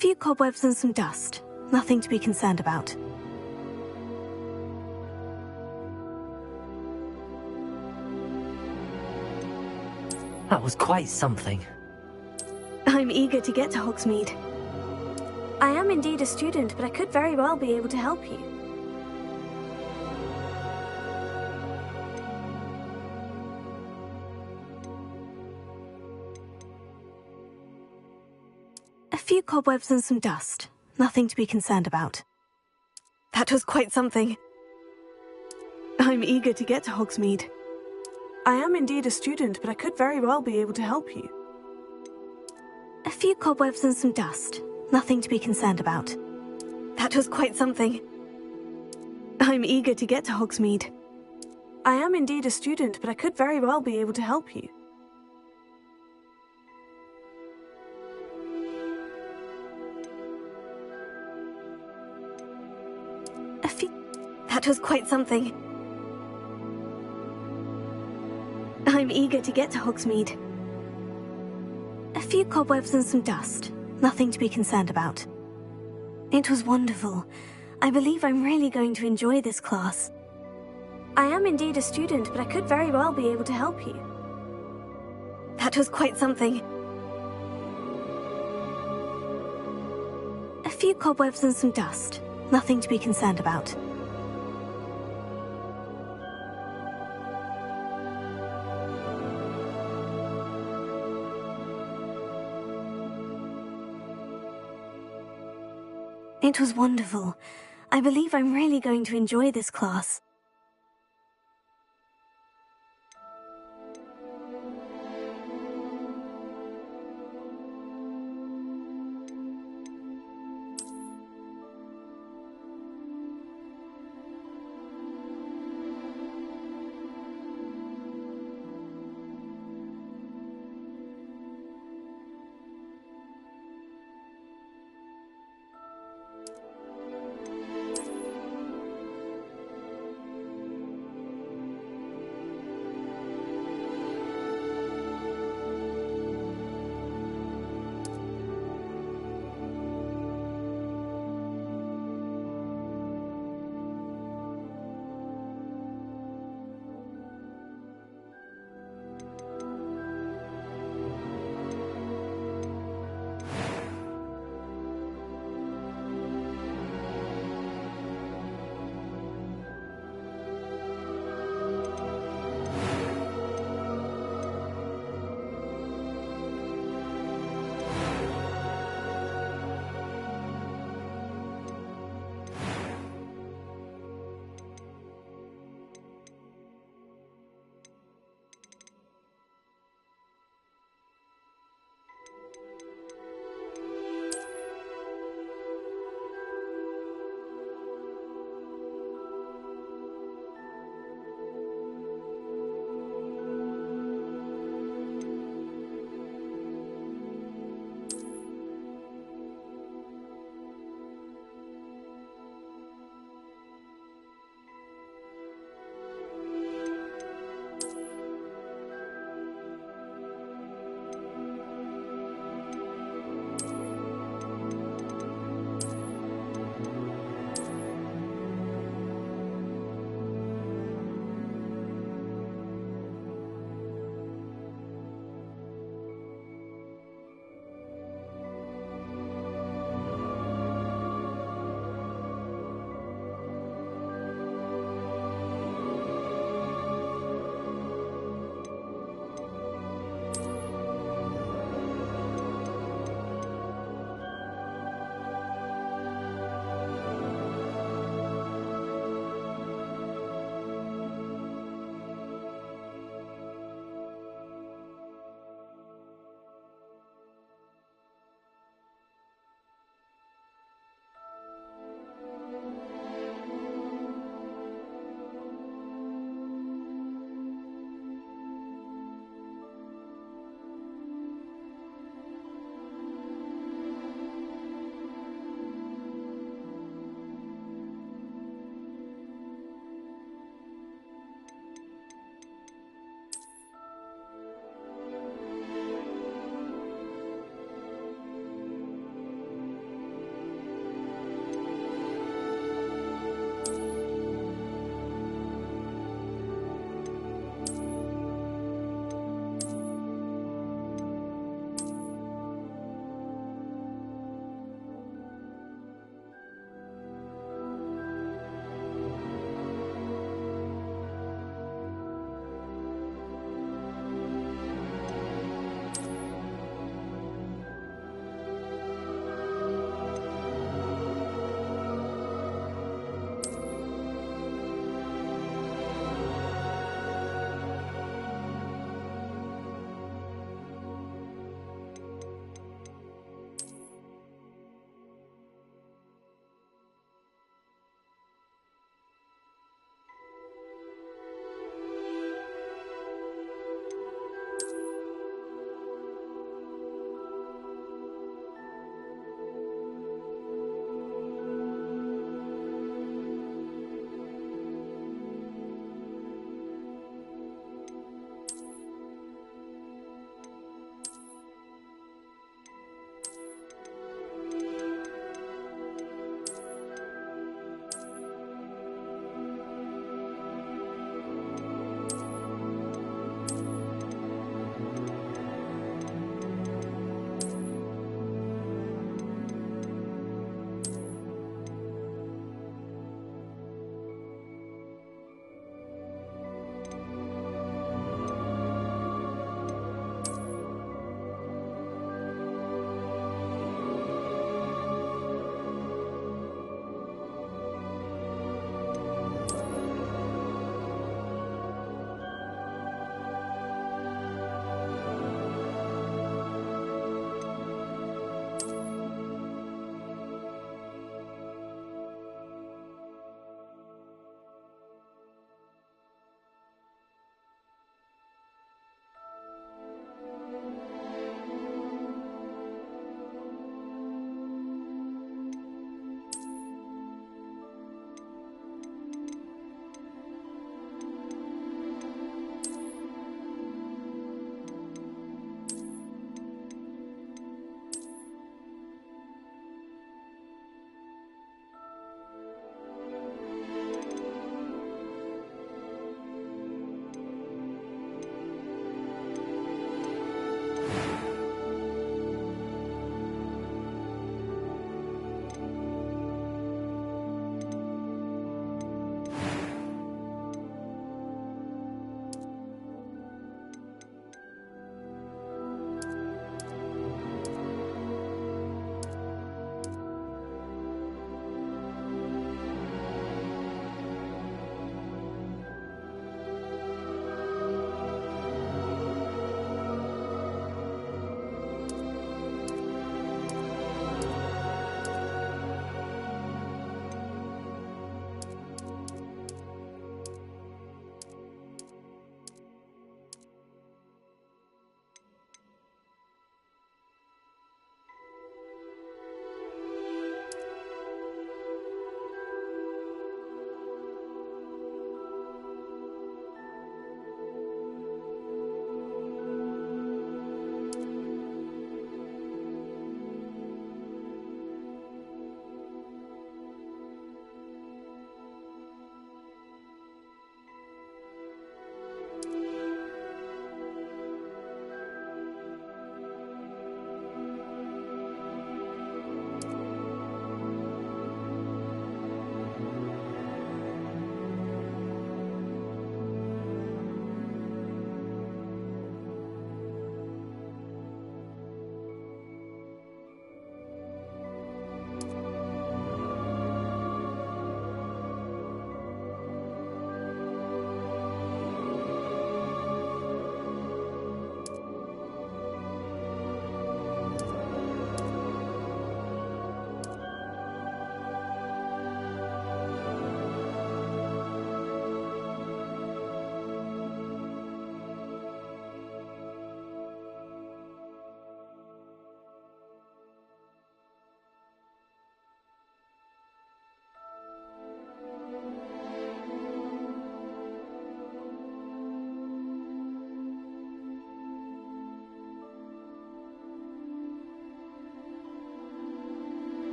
few cobwebs and some dust. Nothing to be concerned about. That was quite something. I'm eager to get to Hogsmeade. I am indeed a student, but I could very well be able to help you. A few cobwebs and some dust. Nothing to be concerned about. That was quite something. I'm eager to get to Hogsmeade. I am indeed a student, but I could very well be able to help you. A few cobwebs and some dust. Nothing to be concerned about. That was quite something. I'm eager to get to Hogsmeade. I am indeed a student, but I could very well be able to help you. That was quite something. I'm eager to get to Hogsmeade. A few cobwebs and some dust. Nothing to be concerned about. It was wonderful. I believe I'm really going to enjoy this class. I am indeed a student, but I could very well be able to help you. That was quite something. A few cobwebs and some dust. Nothing to be concerned about. It was wonderful. I believe I'm really going to enjoy this class.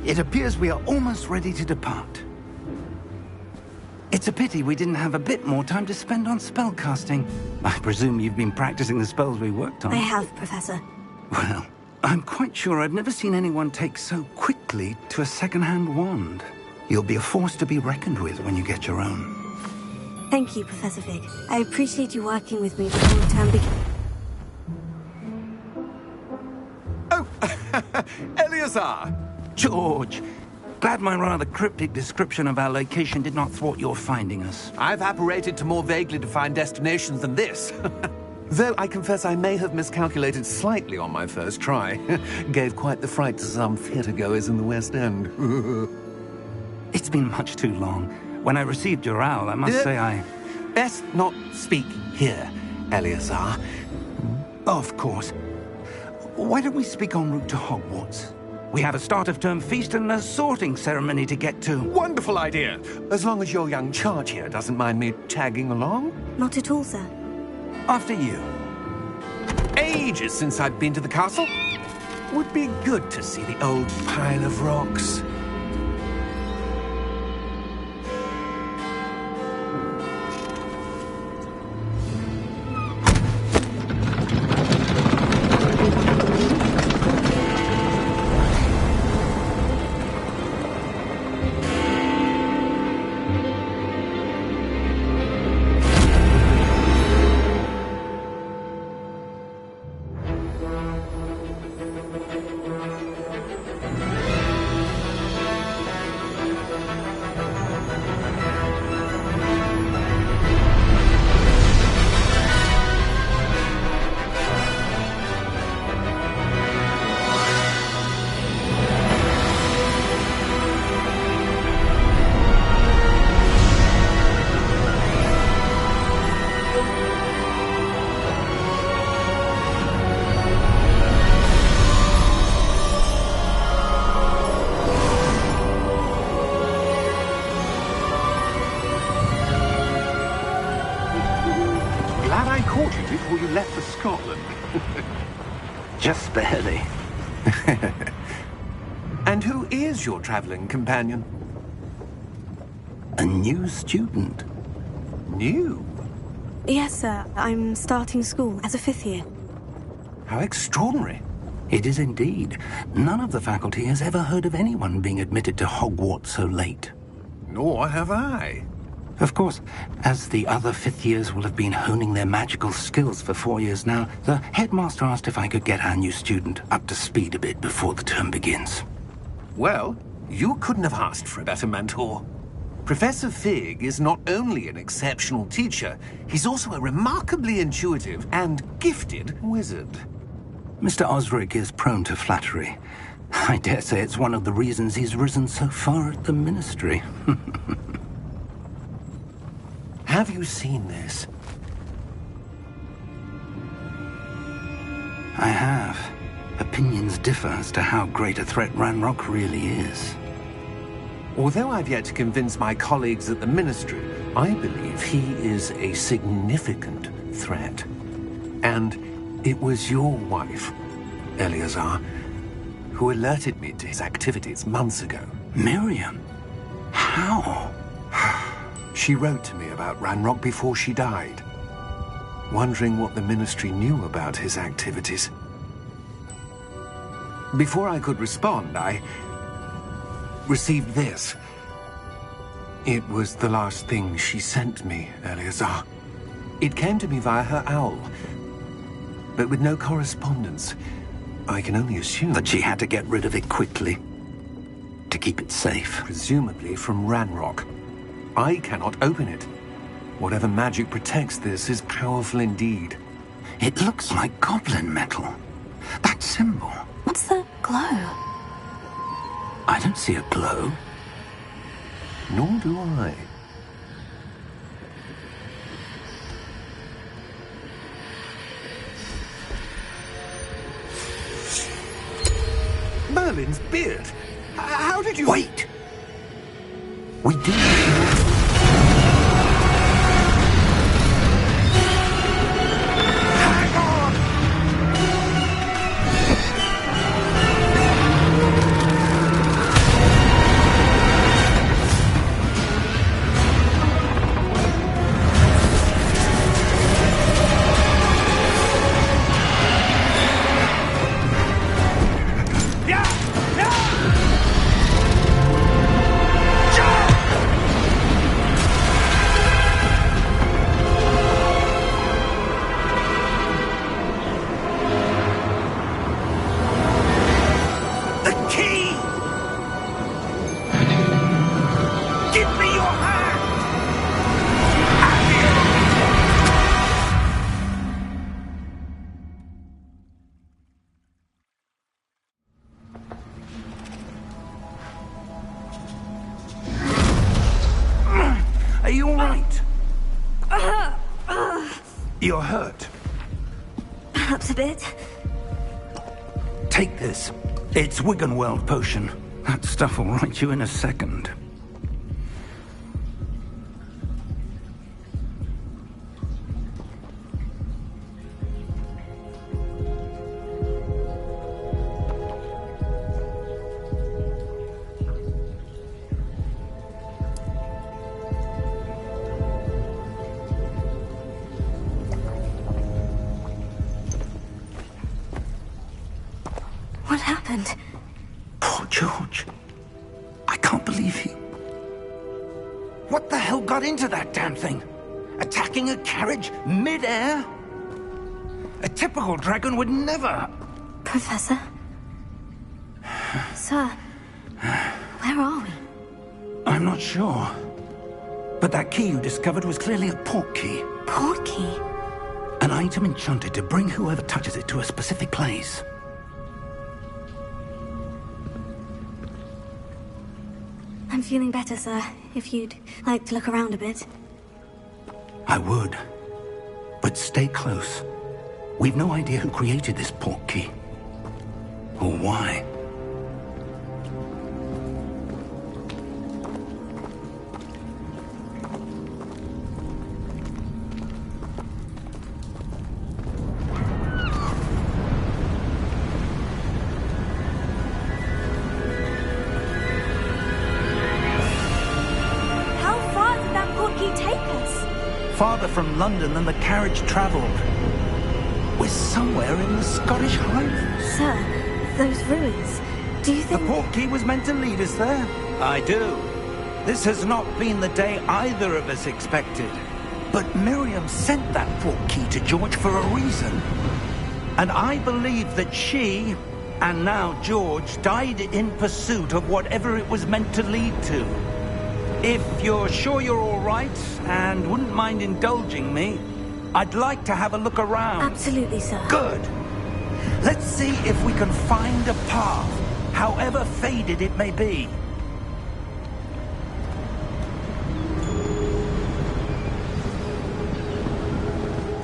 It appears we are almost ready to depart. It's a pity we didn't have a bit more time to spend on spellcasting. I presume you've been practicing the spells we worked on. I have, Professor. Well, I'm quite sure I've never seen anyone take so quickly to a second-hand wand. You'll be a force to be reckoned with when you get your own. Thank you, Professor Fig. I appreciate you working with me before the term begins. Oh, Eleazar! George! Glad my rather cryptic description of our location did not thwart your finding us. I've apparated to more vaguely defined destinations than this. Though I confess I may have miscalculated slightly on my first try. Gave quite the fright to some theatre-goers in the West End. It's been much too long. When I received your owl, I must say I... Best not speak here, Eleazar. Of course. Why don't we speak en route to Hogwarts? We have a start-of-term feast and a sorting ceremony to get to. Wonderful idea! As long as your young charge here doesn't mind me tagging along. Not at all, sir. After you. Ages since I've been to the castle. Would be good to see the old pile of rocks. Glad I caught you before you left for Scotland. Just barely. And who is your traveling companion? A new student. New? Yes, sir. I'm starting school as a 5th year. How extraordinary. It is indeed. None of the faculty has ever heard of anyone being admitted to Hogwarts so late. Nor have I. Of course, as the other 5th years will have been honing their magical skills for 4 years now, the headmaster asked if I could get our new student up to speed a bit before the term begins. Well, you couldn't have asked for a better mentor. Professor Fig is not only an exceptional teacher, he's also a remarkably intuitive and gifted wizard. Mr. Osric is prone to flattery. I dare say it's one of the reasons he's risen so far at the Ministry. Have you seen this? I have. Opinions differ as to how great a threat Ranrock really is. Although I've yet to convince my colleagues at the Ministry, I believe he is a significant threat. And it was your wife, Eleazar, who alerted me to his activities months ago. Miriam? How? She wrote to me about Ranrock before she died, wondering what the Ministry knew about his activities. Before I could respond, I received this. It was the last thing she sent me, Eleazar. It came to me via her owl, but with no correspondence. I can only assume That she had to get rid of it quickly, to keep it safe. presumably from Ranrock. I cannot open it. Whatever magic protects this is powerful indeed. It looks like goblin metal. That symbol. What's the glow? I don't see a glow. Nor do I. Merlin's beard. How did you... Wait! We do. Hang on! You're hurt. Perhaps a bit. Take this. It's Wiggenweld potion. That stuff will right you in a second. What happened? Poor George. I can't believe he... What the hell got into that damn thing? Attacking a carriage mid-air? A typical dragon would never... Professor? Sir, where are we? I'm not sure. But that key you discovered was clearly a port key. Port key? An item enchanted to bring whoever touches it to a specific place. I'm feeling better, sir. If you'd like to look around a bit. I would. But stay close. We've no idea who created this port key. Or why. Farther from London than the carriage travelled. We're somewhere in the Scottish Highlands. Sir, those ruins, do you think... The port key was meant to lead us there? I do. This has not been the day either of us expected. But Miriam sent that port key to George for a reason. And I believe that she, and now George, died in pursuit of whatever it was meant to lead to. If you're sure you're all right, and wouldn't mind indulging me, I'd like to have a look around. Absolutely, sir. Good. Let's see if we can find a path, however faded it may be.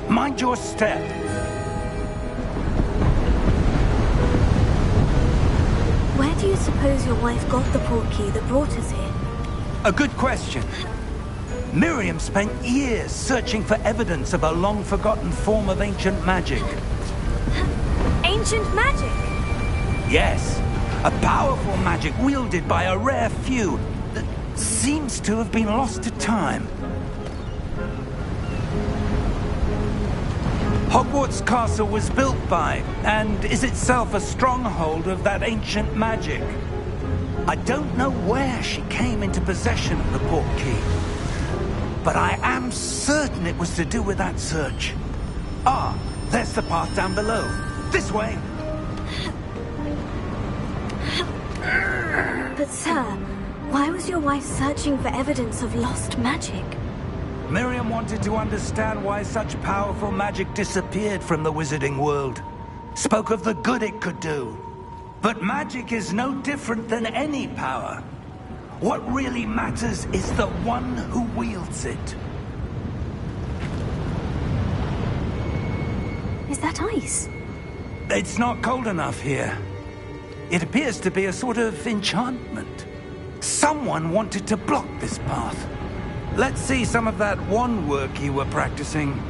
Mind your step. Where do you suppose your wife got the port key that brought us here? A good question. Miriam spent years searching for evidence of a long-forgotten form of ancient magic. Ancient magic? Yes. A powerful magic wielded by a rare few that seems to have been lost to time. Hogwarts Castle was built by, and is itself a stronghold of that ancient magic. I don't know where she came into possession of the port key, but I am certain it was to do with that search. Ah, there's the path down below. This way. But sir, why was your wife searching for evidence of lost magic? Miriam wanted to understand why such powerful magic disappeared from the wizarding world. Spoke of the good it could do. But magic is no different than any power. What really matters is the one who wields it. Is that ice? It's not cold enough here. It appears to be a sort of enchantment. Someone wanted to block this path. Let's see some of that wand work you were practicing.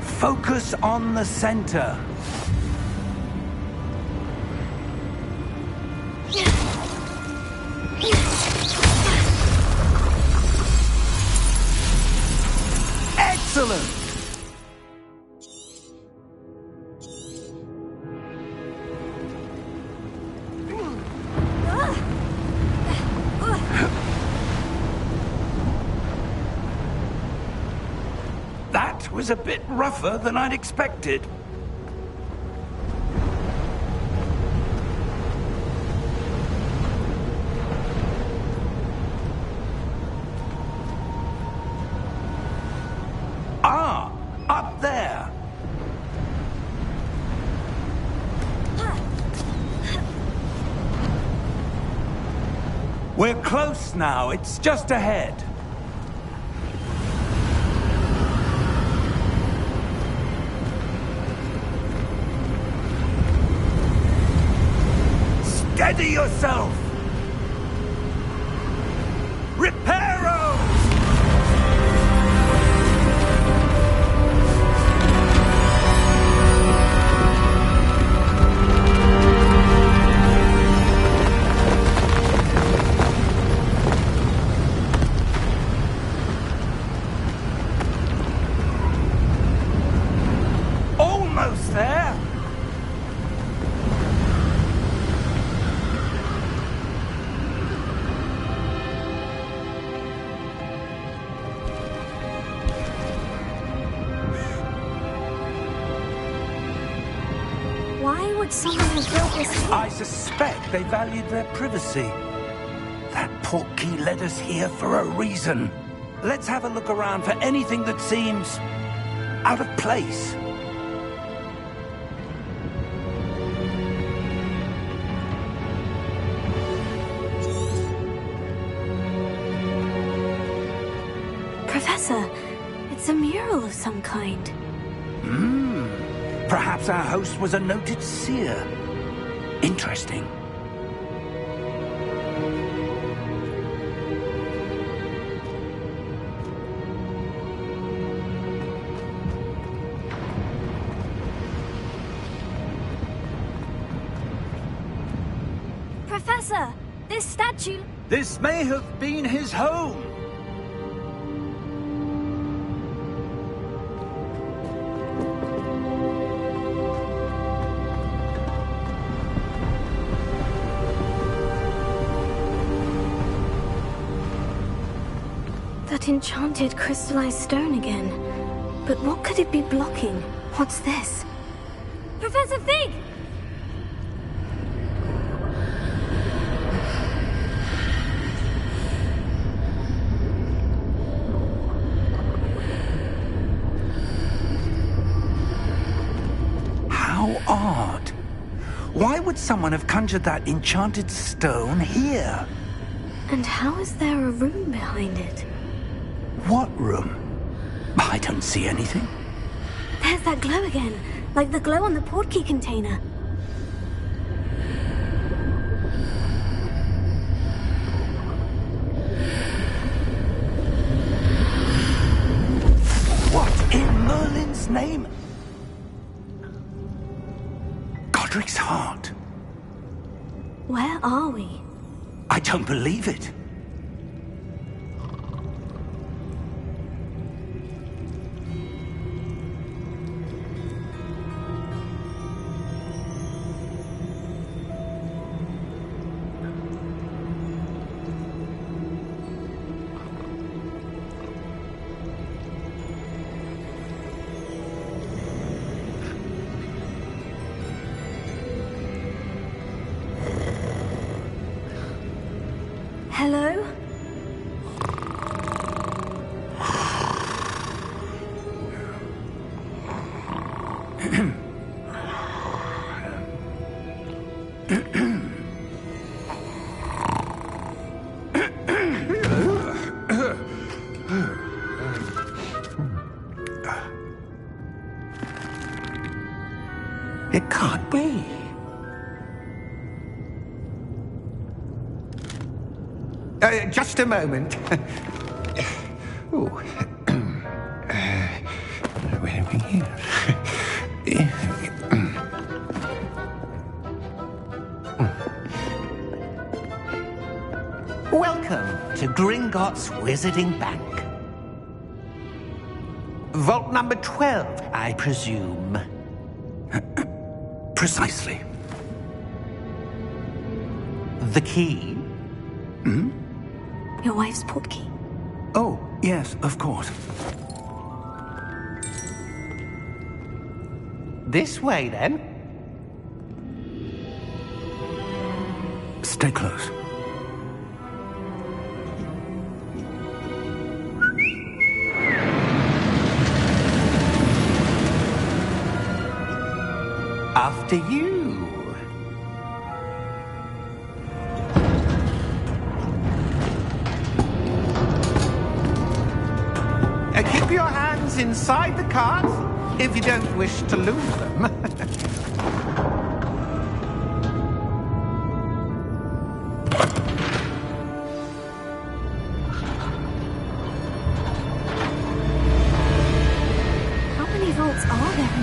Focus on the center. Excellent! That was a bit rougher than I'd expected. Ah, up there. We're close now. It's just ahead. Steady yourself! Reparo! Almost there! Why would someone have built this here? I suspect they valued their privacy. That portkey led us here for a reason. Let's have a look around for anything that seems out of place. Professor, it's a mural of some kind. Perhaps our host was a noted seer. Interesting. Professor, this statue... This may have been his home. That enchanted crystallized stone again. But what could it be blocking? What's this? Professor Fig! How odd. Why would someone have conjured that enchanted stone here? And how is there a room behind it? What room? I don't see anything. There's that glow again, like the glow on the portkey container. What in Merlin's name? Godric's heart. Where are we? I don't believe it. Hello? It can't be. Just a moment. Ooh. Where are we here? Welcome to Gringotts Wizarding Bank. Vault number 12, I presume. Precisely. The key? Your wife's portkey. Oh, yes, of course. This way, then. Stay close. After you. Keep your hands inside the cart if you don't wish to lose them.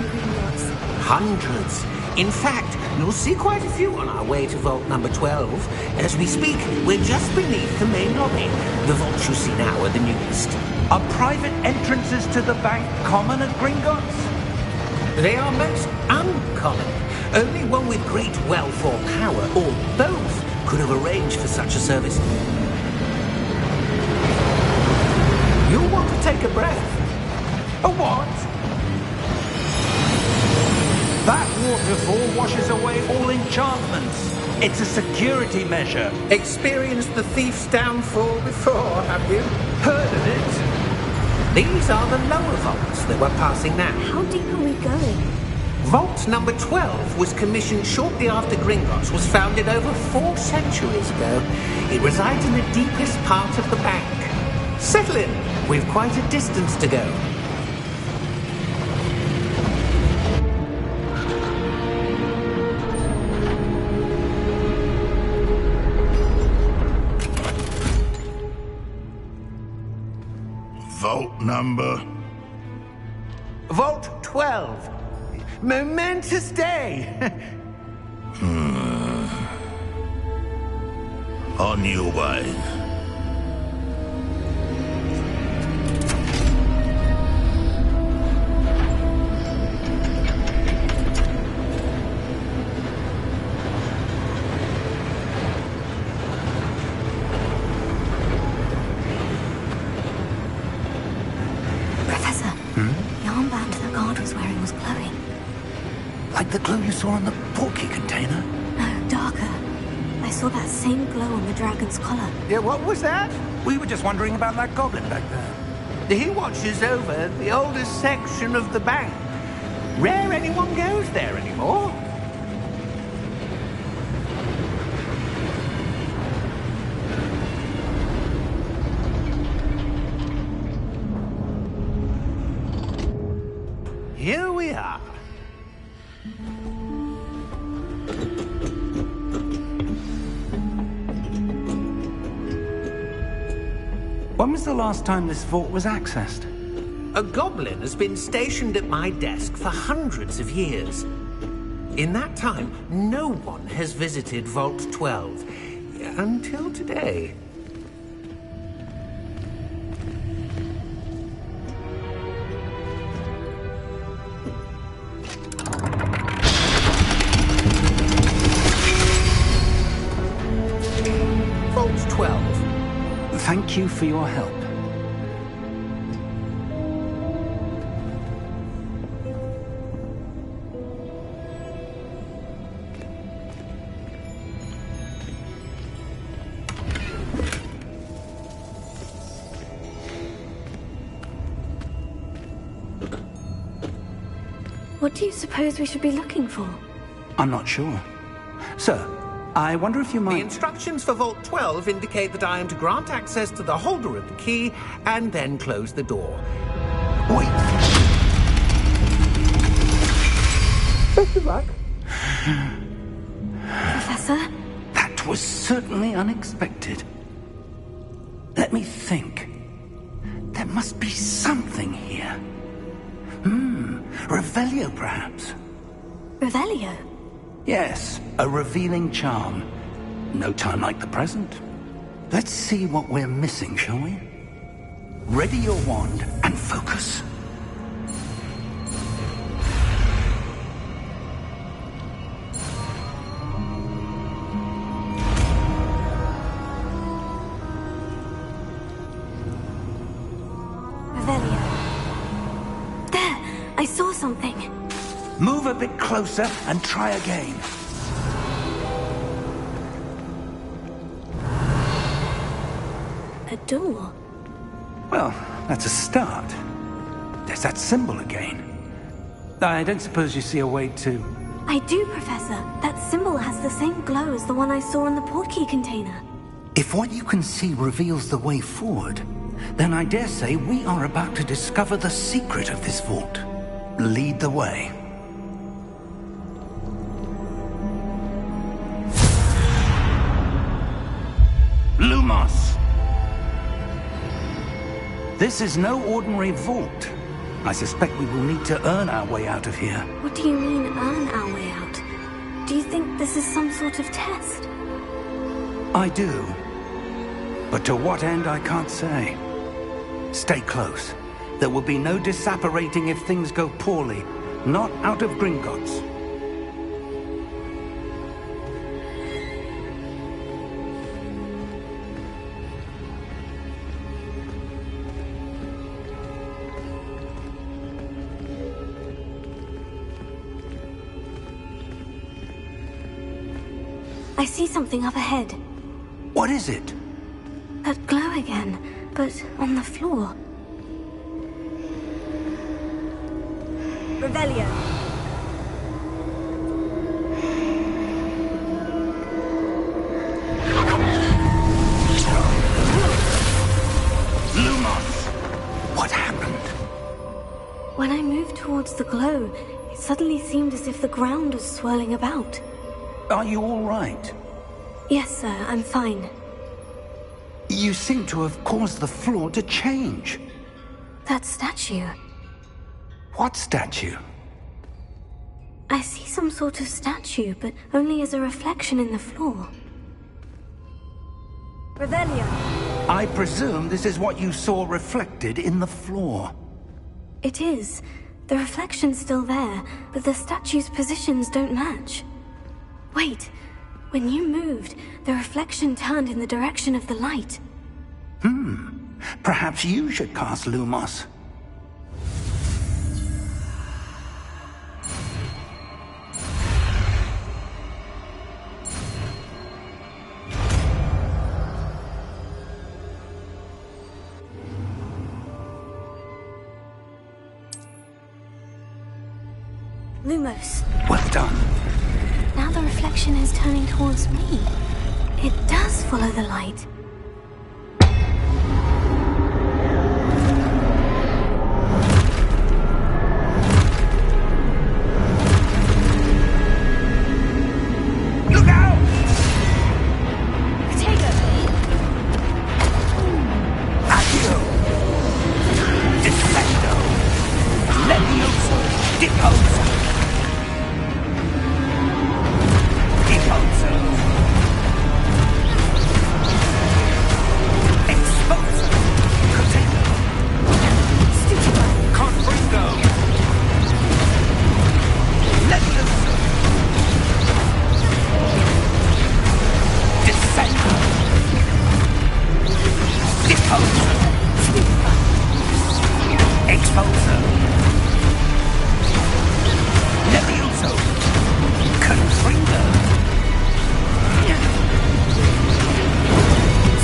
Gringotts? Hundreds. In fact, you'll see quite a few on our way to vault number 12. As we speak, we're just beneath the main lobby. The vaults you see now are the newest. Are private entrances to the bank common at Gringotts? They are most uncommon. Only one with great wealth or power, or both, could have arranged for such a service. You'll want to take a breath. A what? That waterfall washes away all enchantments. It's a security measure. Experienced the thief's downfall before, have you? Heard of it? These are the lower vaults that we're passing now. How deep are we going? Vault number 12 was commissioned shortly after Gringotts was founded over 4 centuries ago. It resides in the deepest part of the bank. Settle in. We've quite a distance to go. Vault number? Vault 12. Momentous day. On your way. Professor, the armband the guard was wearing was glowing. Like the glow you saw on the portkey container? No, darker. I saw that same glow on the dragon's collar. Yeah, what was that? We were just wondering about that goblin back there. He watches over the oldest section of the bank. Rare anyone goes there anymore. Here we are. When was the last time this vault was accessed? A goblin has been stationed at my desk for hundreds of years. In that time, no one has visited Vault 12. Until today. Vault 12. Thank you for your help. What do you suppose we should be looking for? I'm not sure. Sir, I wonder if you The might... instructions for Vault 12 indicate that I am to grant access to the holder of the key and then close the door. Wait. Best of luck. Professor? That was certainly unexpected. Let me think. There must be something here. Revelio, perhaps? Revelio? Yes, a revealing charm. No time like the present. Let's see what we're missing, shall we? Ready your wand and focus. Revelio. There! I saw something. Move a bit closer and try again. A door. Well, that's a start. There's that symbol again. I don't suppose you see a way to... I do, Professor. That symbol has the same glow as the one I saw in the portkey container. If what you can see reveals the way forward, then I dare say we are about to discover the secret of this vault. Lead the way. Lumos! This is no ordinary vault. I suspect we will need to earn our way out of here. What do you mean, earn our way out? Do you think this is some sort of test? I do. But to what end, I can't say. Stay close. There will be no disapparating if things go poorly. Not out of Gringotts. I see something up ahead. What is it? That glow again, but on the floor. Revelio. Lumos! What happened? When I moved towards the glow, it suddenly seemed as if the ground was swirling about. Are you all right? Yes, sir, I'm fine. You seem to have caused the floor to change. That statue. What statue? I see some sort of statue, but only as a reflection in the floor. Revelio. I presume this is what you saw reflected in the floor. It is. The reflection's still there, but the statue's positions don't match. Wait. When you moved, the reflection turned in the direction of the light. Perhaps you should cast Lumos. Lumos. Well done. Now the reflection is turning towards me. It does follow the light. Look out! Potato! Accio! Defendo! Levioso! Deposa! Deposa! Exposa! Potato! Stupefy! Confringo! Levioso! Defendo! Deposa! Exposa! Levioso! Confringo!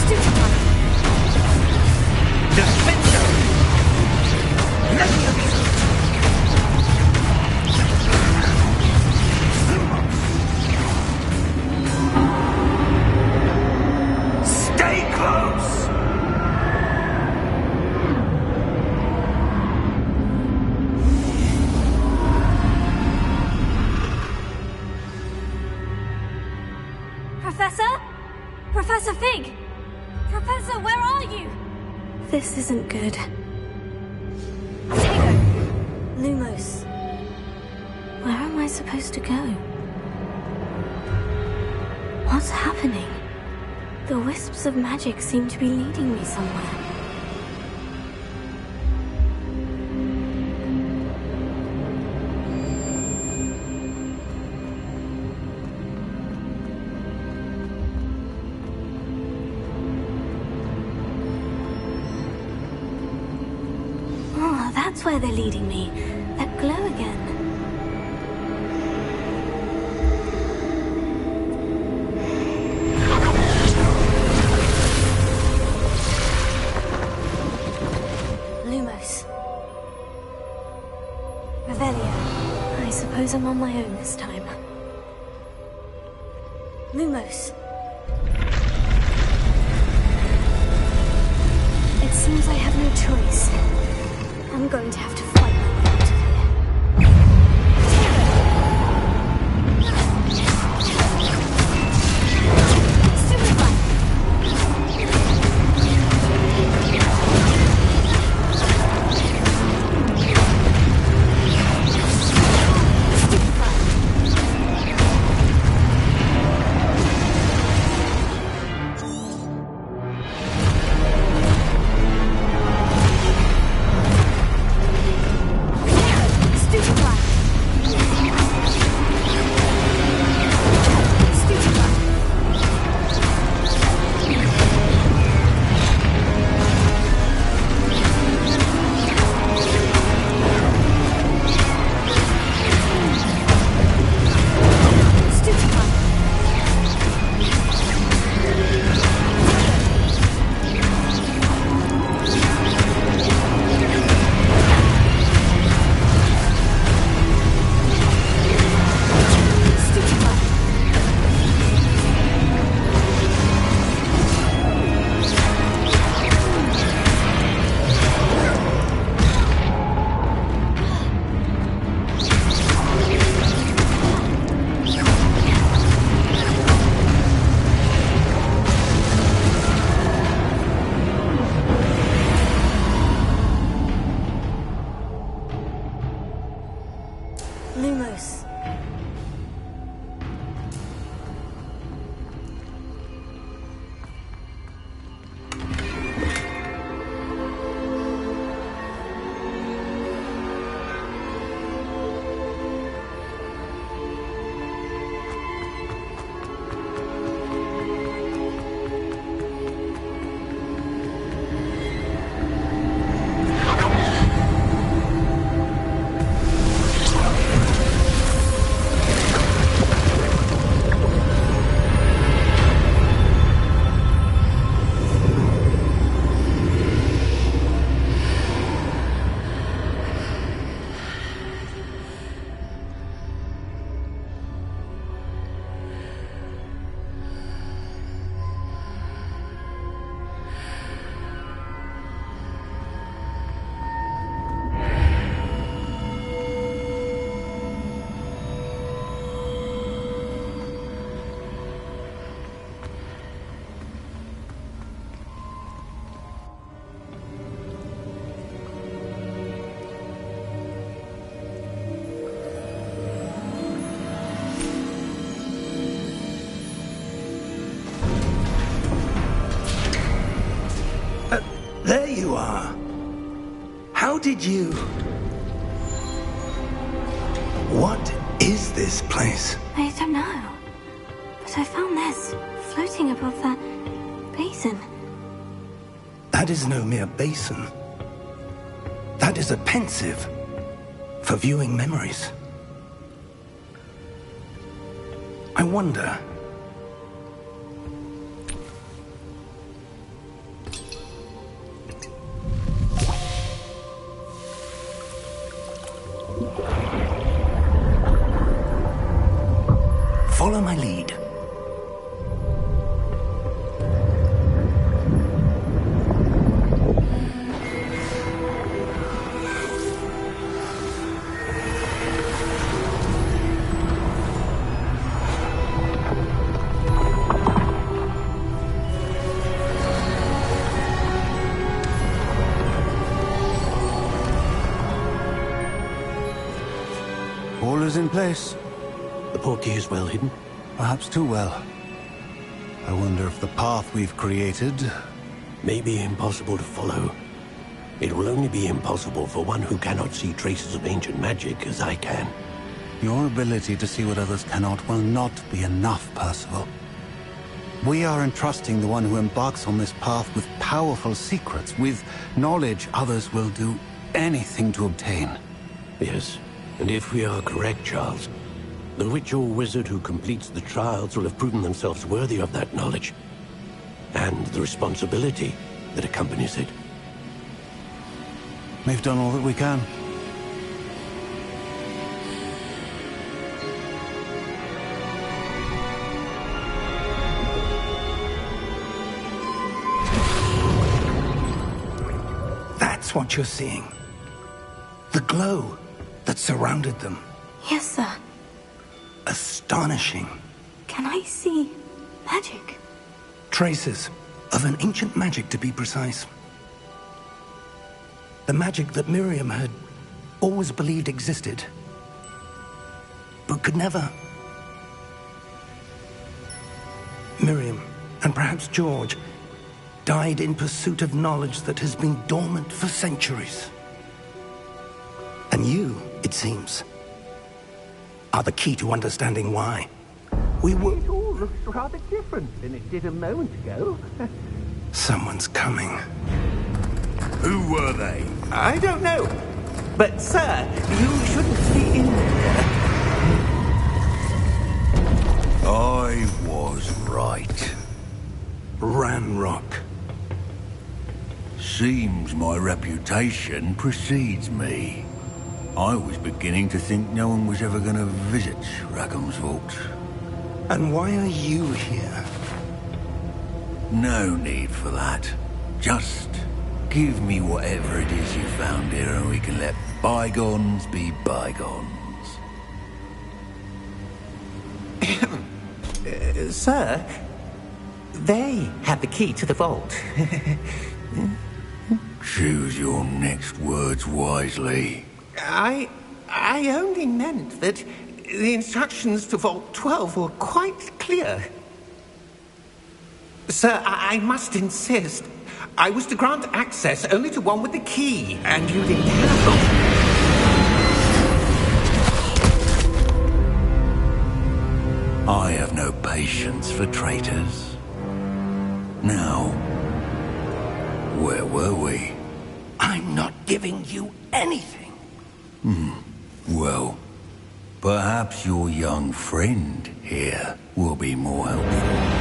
Stupefy! Defendo! Levioso! Stay close! Professor? Professor Fig! Professor, where are you? This isn't good. Potato! Lumos. Where am I supposed to go? What's happening? The wisps of magic seem to be leading me somewhere. Oh, that's where they're leading me. That glow again. Lumos. Revelio. I suppose I'm on my own this time. Lumos. It seems I have no choice. I'm going to have to fight my way out of here. Stupefy! close. There you are. How did you... What is this place? I don't know. But I found this floating above that basin. That is no mere basin. That is a pensive for viewing memories. I wonder... Follow my lead. All is in place. The portkey is well hidden? Perhaps too well. I wonder if the path we've created... may be impossible to follow. It will only be impossible for one who cannot see traces of ancient magic as I can. Your ability to see what others cannot will not be enough, Percival. We are entrusting the one who embarks on this path with powerful secrets, with knowledge others will do anything to obtain. Yes, and if we are correct, Charles, the witch or wizard who completes the trials will have proven themselves worthy of that knowledge, and the responsibility that accompanies it. We've done all that we can. That's what you're seeing. The glow that surrounded them. Yes, sir. Astonishing. Can I see magic? Traces of an ancient magic, to be precise. The magic that Miriam had always believed existed, but could never. Miriam, and perhaps George, died in pursuit of knowledge that has been dormant for centuries. And you, it seems, are the key to understanding why. We were... It all looks rather different than it did a moment ago. Someone's coming. Who were they? I don't know. But, sir, you shouldn't be in there. I was right. Ranrock. Seems my reputation precedes me. I was beginning to think no one was ever going to visit Rackham's Vault. And why are you here? No need for that. Just give me whatever it is you found here and we can let bygones be bygones. Sir, they have the key to the vault. Choose your next words wisely. I only meant that The instructions to Vault 12 were quite clear. Sir, I must insist. I was to grant access only to one with the key, and you didn't have them. I have no patience for traitors. Now, where were we? I'm not giving you anything. Well, perhaps your young friend here will be more helpful.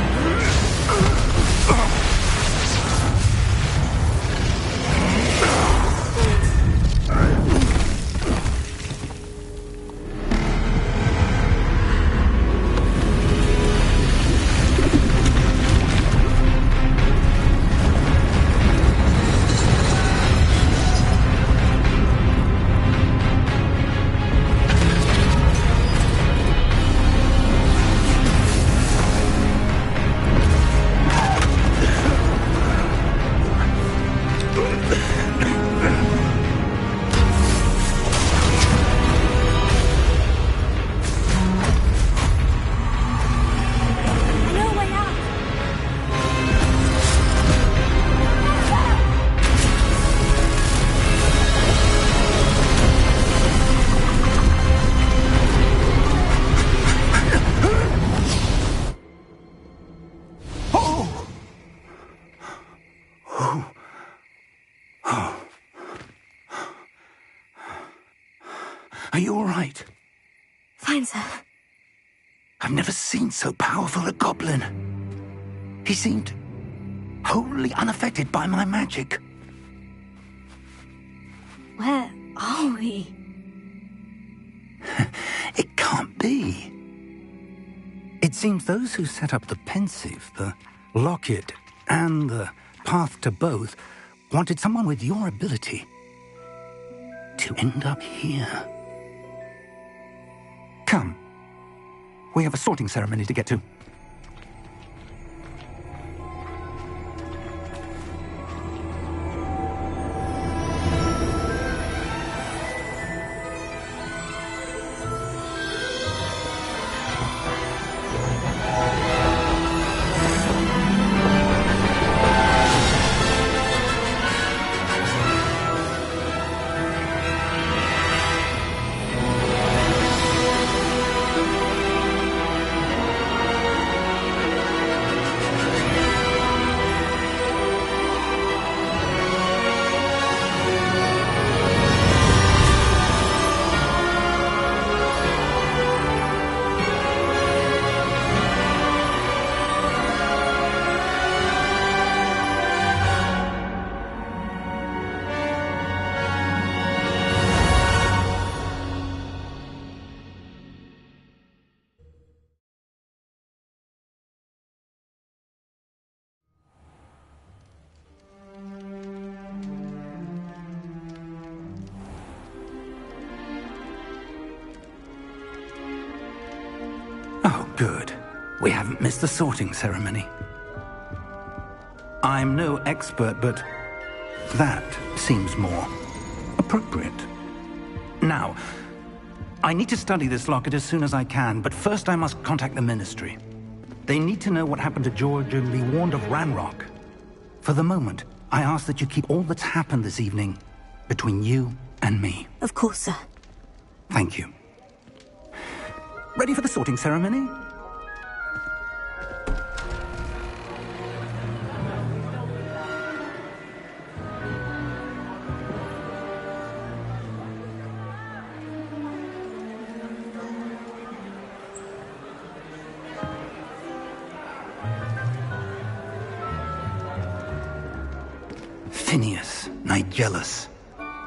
Are you all right? Fine, sir. I've never seen so powerful a goblin. He seemed wholly unaffected by my magic. Where are we? It can't be. It seems those who set up the pensive, the locket, and the path to both wanted someone with your ability to end up here. Come. We have a sorting ceremony to get to. Oh, good. We haven't missed the sorting ceremony. I'm no expert, but that seems more appropriate. Now, I need to study this locket as soon as I can, but first I must contact the Ministry. They need to know what happened to George and be warned of Ranrock. For the moment, I ask that you keep all that's happened this evening between you and me. Of course, sir. Thank you. Ready for the sorting ceremony? Phineas, Nigellus,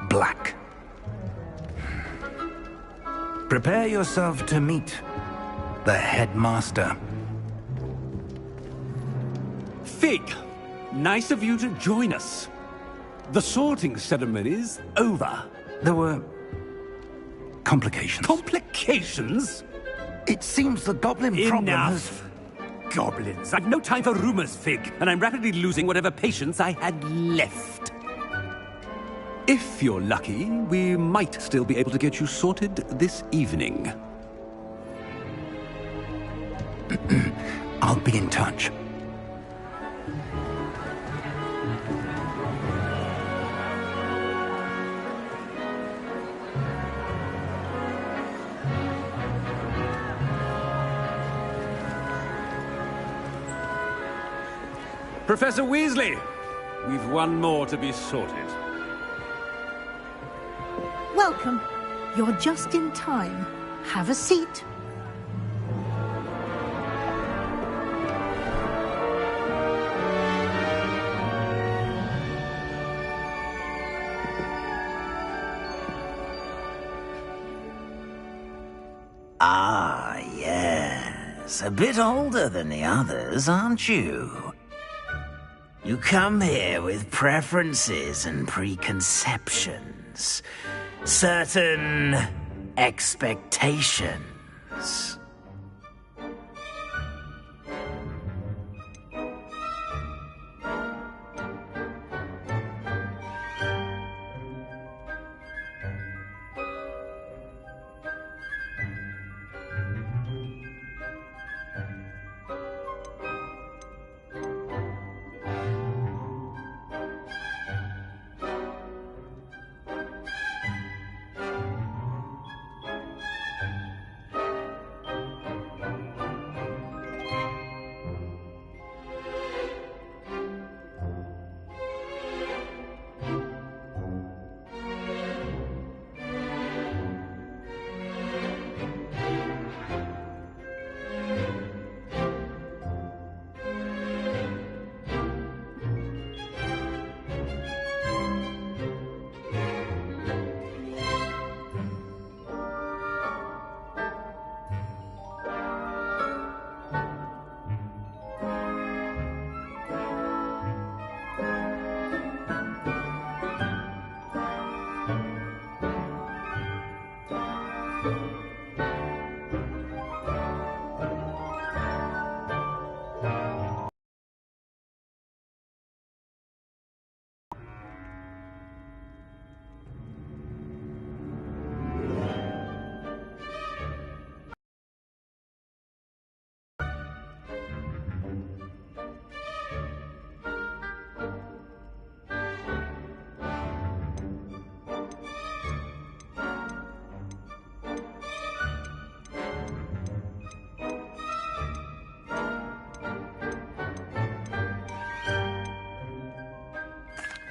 Black. Prepare yourself to meet the headmaster. Fig, nice of you to join us. The sorting ceremony's over. There were complications. Complications? It seems the goblin problem has... Enough. Goblins. I've no time for rumors, Fig, and I'm rapidly losing whatever patience I had left. If you're lucky, we might still be able to get you sorted this evening. I'll be in touch. Professor Weasley, we've one more to be sorted. Welcome. You're just in time. Have a seat. Ah, yes. A bit older than the others, aren't you? You come here with preferences and preconceptions. Certain expectations.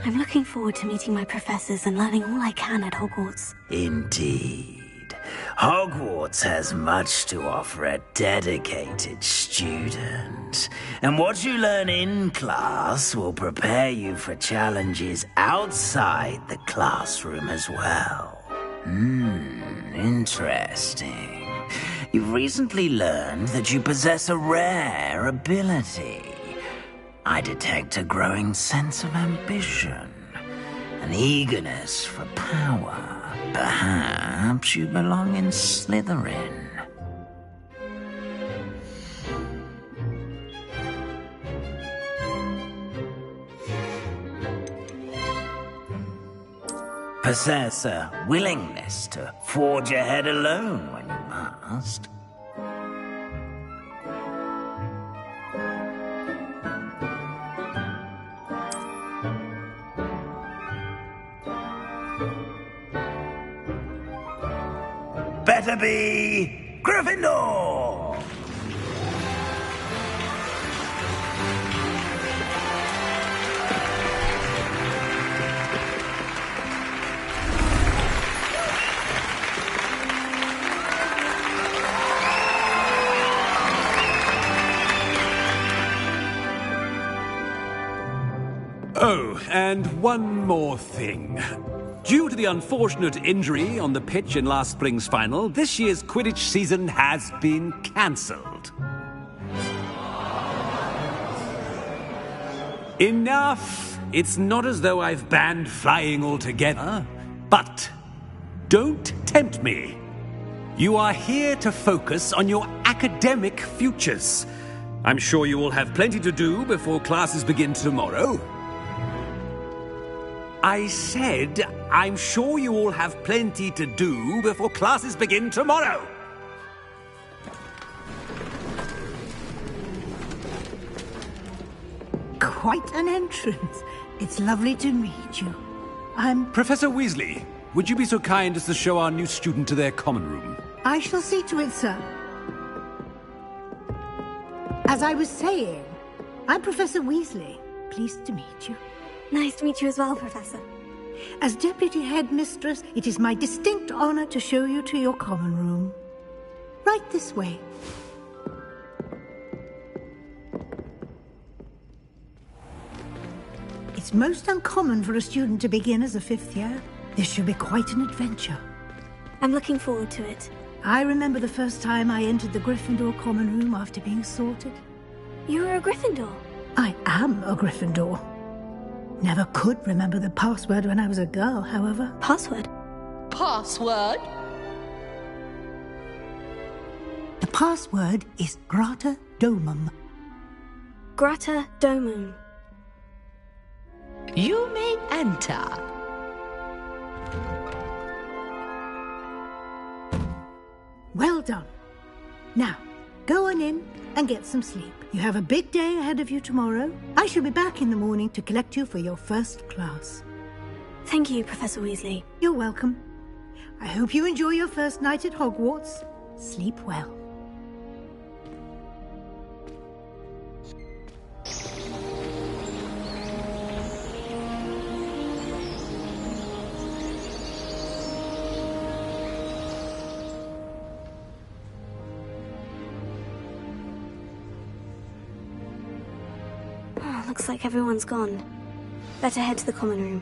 I'm looking forward to meeting my professors and learning all I can at Hogwarts. Indeed. Hogwarts has much to offer a dedicated student. And what you learn in class will prepare you for challenges outside the classroom as well. Interesting. You've recently learned that you possess a rare ability. I detect a growing sense of ambition, an eagerness for power. Perhaps you belong in Slytherin. Possess a willingness to forge ahead alone when you must. Better be Gryffindor! Oh, and one more thing. Due to the unfortunate injury on the pitch in last spring's final, this year's Quidditch season has been cancelled. Enough! It's not as though I've banned flying altogether, but don't tempt me. You are here to focus on your academic futures. I'm sure you will have plenty to do before classes begin tomorrow. I said, I'm sure you all have plenty to do before classes begin tomorrow. quite an entrance. It's lovely to meet you. I'm... Professor Weasley, would you be so kind as to show our new student to their common room? I shall see to it, sir. As I was saying, I'm Professor Weasley. Pleased to meet you. Nice to meet you as well, Professor. As Deputy Headmistress, it is my distinct honor to show you to your common room. Right this way. It's most uncommon for a student to begin as a fifth year. This should be quite an adventure. I'm looking forward to it. I remember the first time I entered the Gryffindor common room after being sorted. You were a Gryffindor? I am a Gryffindor. Never could remember the password when I was a girl, however. Password? Password? The password is Grata Domum. Grata Domum. You may enter. Well done. Now, go on in and get some sleep. You have a big day ahead of you tomorrow. I shall be back in the morning to collect you for your first class. Thank you, Professor Weasley. You're welcome. I hope you enjoy your first night at Hogwarts. Sleep well. Looks like everyone's gone. Better head to the common room.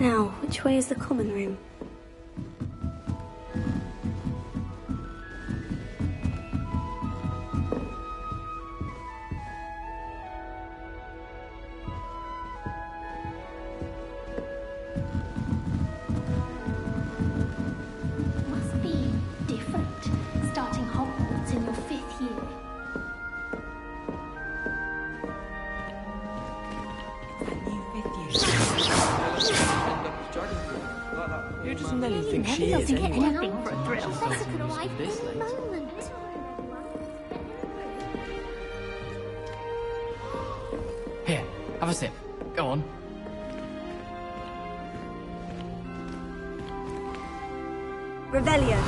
Now, which way is the common room? Must be different, starting Hogwarts in your 5th year. Who does Nelly think Never she got is to get anyway? anything for a thrill. Professor could arrive This any late. moment. Here, have a sip. Go on. Revelio.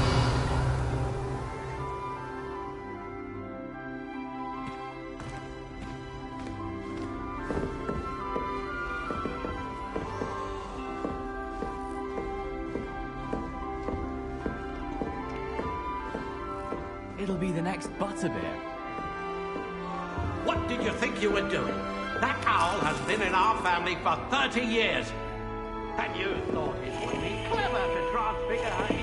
It'll be the next butterbeer. What did you think you were doing? That owl has been in our family for 30 years. And you thought it would be clever to transfigure her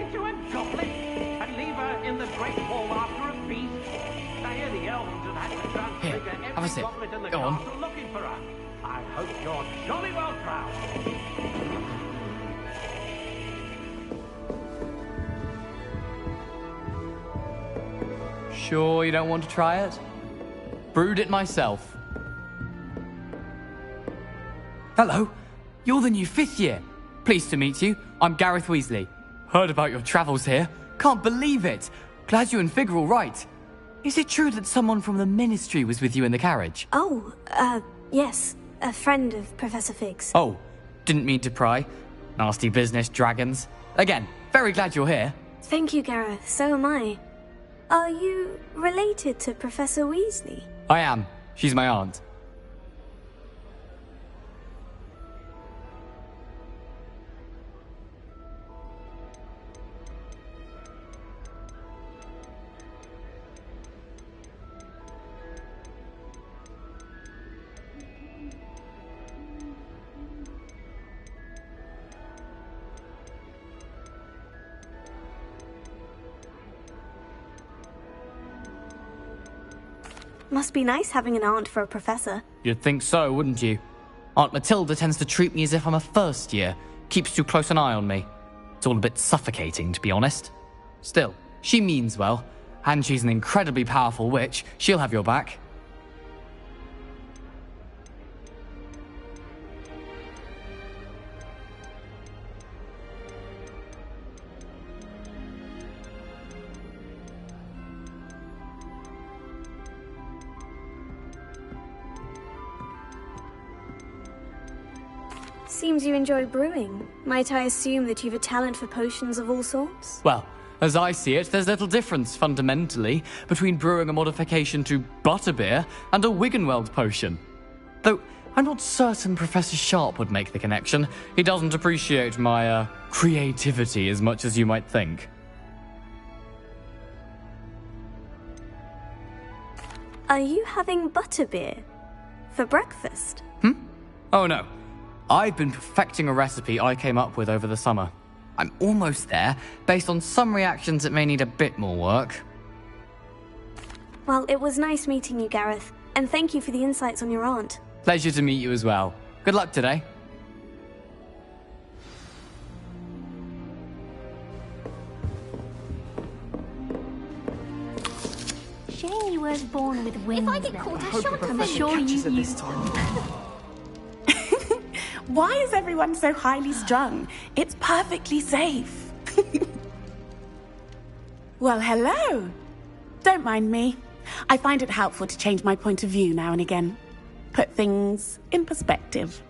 into a goblet and leave her in the Great Hall after a feast? Now here the elves have had to transfigure Here, have a every sip. goblet in the Go on. castle looking for her. I hope you're jolly well proud. Sure you don't want to try it? Brewed it myself. Hello, you're the new 5th year. Pleased to meet you. I'm Gareth Weasley. Heard about your travels here. Can't believe it. Glad you and Fig are all right. Is it true that someone from the Ministry was with you in the carriage? Oh, yes. A friend of Professor Fig's. Oh, didn't mean to pry. Nasty business, dragons. Again, very glad you're here. Thank you, Gareth. So am I. Are you related to Professor Weasley? I am. She's my aunt. Must be nice having an aunt for a professor. You'd think so, wouldn't you? Aunt Matilda tends to treat me as if I'm a first year, keeps too close an eye on me. It's all a bit suffocating, to be honest. Still, she means well, and she's an incredibly powerful witch. She'll have your back. Seems you enjoy brewing. Might I assume that you've a talent for potions of all sorts? Well, as I see it, there's little difference, fundamentally, between brewing a modification to butterbeer and a Wiggenweld potion. Though, I'm not certain Professor Sharp would make the connection. He doesn't appreciate my, creativity as much as you might think. Are you having butterbeer? For breakfast? Oh no. I've been perfecting a recipe I came up with over the summer. I'm almost there, based on some reactions that may need a bit more work. Well, it was nice meeting you, Gareth, and thank you for the insights on your aunt. Pleasure to meet you as well. Good luck today. Shame you weren't born with wings. If I get caught, I shan't I'm sure you used them. Why is everyone so highly strung? It's perfectly safe. Well, hello. Don't mind me. I find it helpful to change my point of view now and again. Put things in perspective.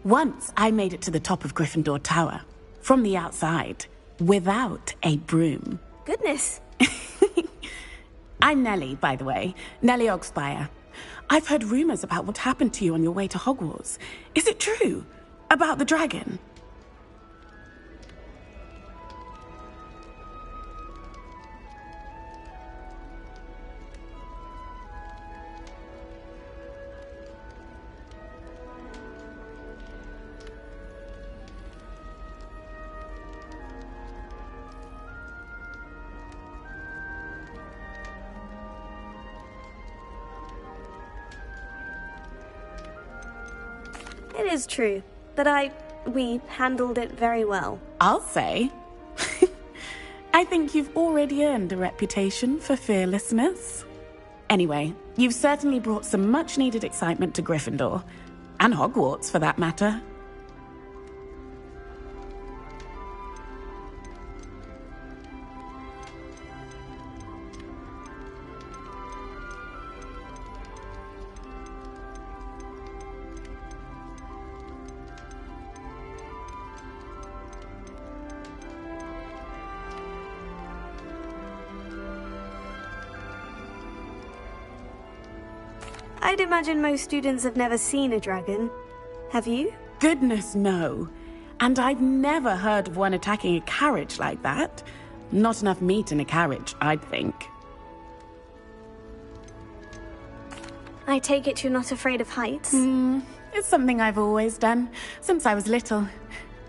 Once I made it to the top of Gryffindor Tower, from the outside, without a broom. Goodness. I'm Nellie, by the way. Nellie Ogspire. I've heard rumors about what happened to you on your way to Hogwarts. Is it true? About the dragon? It is true, but we handled it very well. I'll say. I think you've already earned a reputation for fearlessness. Anyway, you've certainly brought some much-needed excitement to Gryffindor. And Hogwarts, for that matter. I'd imagine most students have never seen a dragon. Have you? Goodness, no. And I've never heard of one attacking a carriage like that. Not enough meat in a carriage, I'd think. I take it you're not afraid of heights? It's something I've always done, since I was little.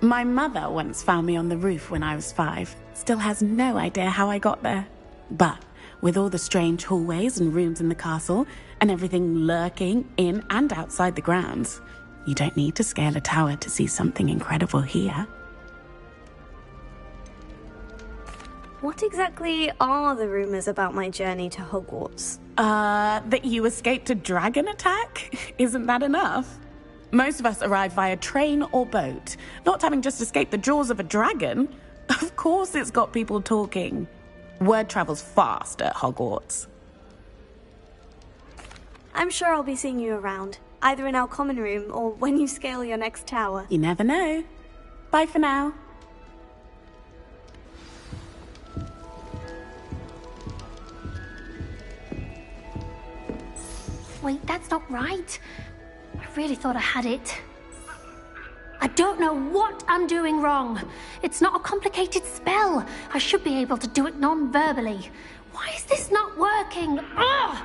My mother once found me on the roof when I was 5. Still has no idea how I got there. But with all the strange hallways and rooms in the castle, and everything lurking in and outside the grounds, you don't need to scale a tower to see something incredible here. What exactly are the rumors about my journey to Hogwarts? That you escaped a dragon attack? Isn't that enough? Most of us arrive via train or boat, not having just escaped the jaws of a dragon. Of course it's got people talking. Word travels fast at Hogwarts. I'm sure I'll be seeing you around, either in our common room or when you scale your next tower. You never know. Bye for now. Wait, that's not right. I really thought I had it. I don't know what I'm doing wrong. It's not a complicated spell. I should be able to do it non-verbally. Why is this not working? Ugh!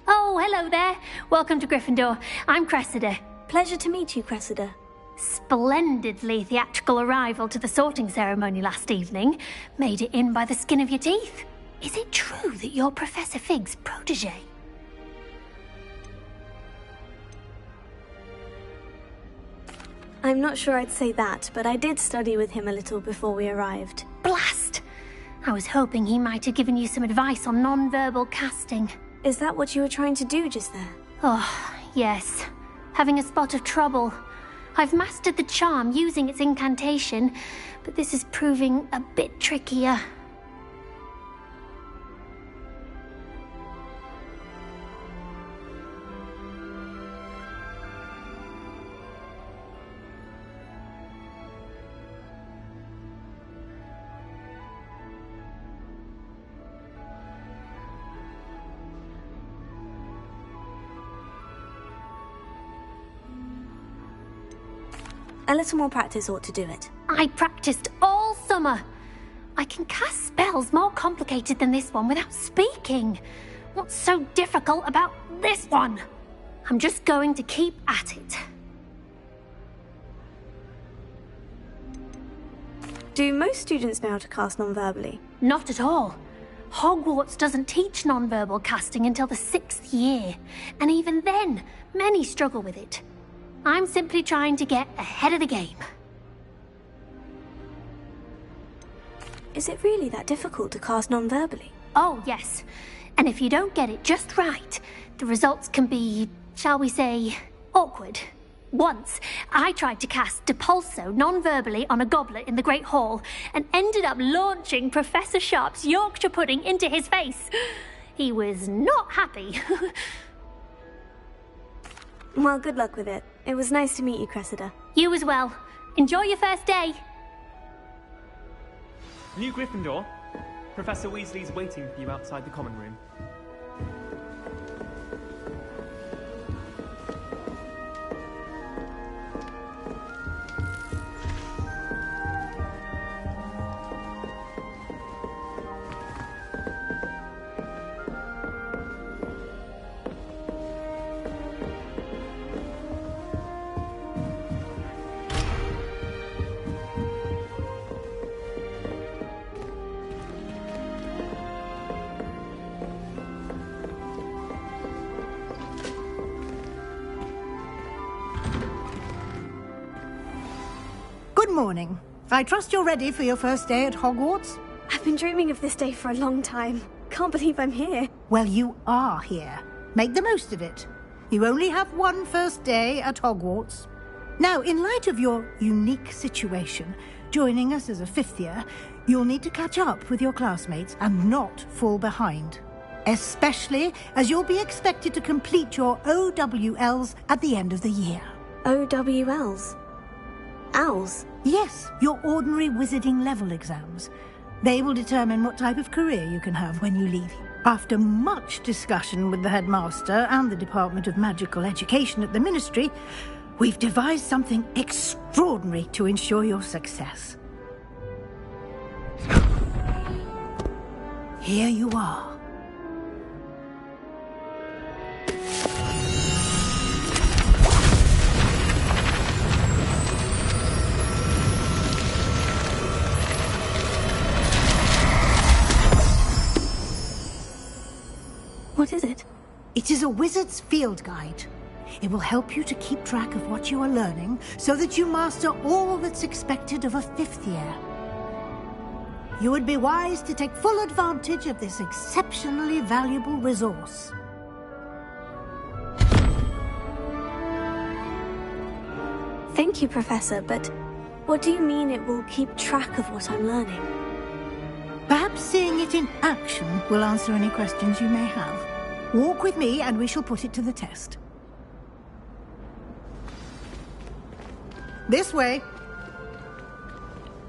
Oh, hello there. Welcome to Gryffindor. I'm Cressida. Pleasure to meet you, Cressida. Splendidly theatrical arrival to the sorting ceremony last evening. Made it in by the skin of your teeth. Is it true that you're Professor Fig's protege? I'm not sure I'd say that, but I did study with him a little before we arrived. Blast! I was hoping he might have given you some advice on non-verbal casting. Is that what you were trying to do just there? Oh, yes. Having a spot of trouble. I've mastered the charm using its incantation, but this is proving a bit trickier. A little more practice ought to do it. I practiced all summer. I can cast spells more complicated than this one without speaking. What's so difficult about this one? I'm just going to keep at it. Do most students know how to cast non-verbally? Not at all. Hogwarts doesn't teach non-verbal casting until the 6th year, and even then, many struggle with it. I'm simply trying to get ahead of the game. Is it really that difficult to cast non-verbally? Oh, yes. And if you don't get it just right, the results can be, shall we say, awkward. Once, I tried to cast Depulso non-verbally on a goblet in the Great Hall and ended up launching Professor Sharp's Yorkshire pudding into his face. He was not happy. Well, good luck with it. It was nice to meet you, Cressida. You as well. Enjoy your first day. New Gryffindor. Professor Weasley's waiting for you outside the common room. Good morning. I trust you're ready for your first day at Hogwarts? I've been dreaming of this day for a long time. Can't believe I'm here. Well, you are here. Make the most of it. You only have one first day at Hogwarts. Now, in light of your unique situation, joining us as a 5th year, you'll need to catch up with your classmates and not fall behind. Especially as you'll be expected to complete your OWLs at the end of the year. OWLs? Owls? Yes, your ordinary wizarding level exams. They will determine what type of career you can have when you leave. After much discussion with the headmaster and the Department of Magical Education at the Ministry, we've devised something extraordinary to ensure your success. Here you are. What is it? It is a wizard's field guide. It will help you to keep track of what you are learning so that you master all that's expected of a 5th year. You would be wise to take full advantage of this exceptionally valuable resource. Thank you, Professor, but what do you mean it will keep track of what I'm learning? Perhaps seeing it in action will answer any questions you may have. Walk with me and we shall put it to the test. This way.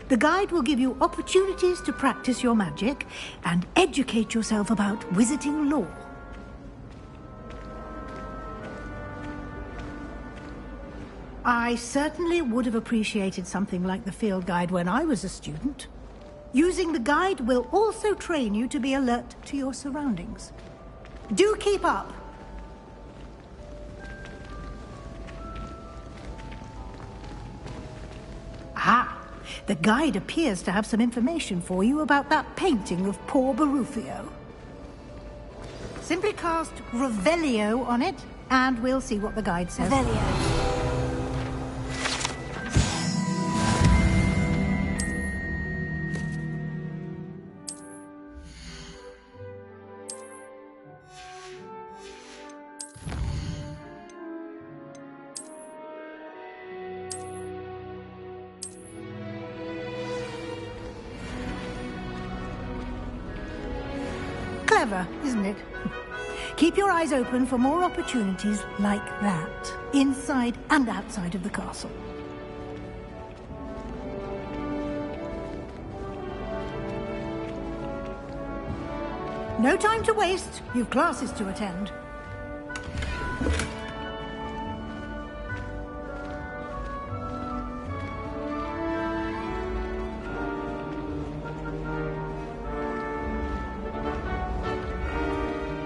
The guide will give you opportunities to practice your magic and educate yourself about wizarding lore. I certainly would have appreciated something like the field guide when I was a student. Using the guide will also train you to be alert to your surroundings. Do keep up. Ah, the guide appears to have some information for you about that painting of poor Barufio. Simply cast Revelio on it, and we'll see what the guide says. Revelio. Clever, isn't it? Keep your eyes open for more opportunities like that, inside and outside of the castle. No time to waste. You've classes to attend.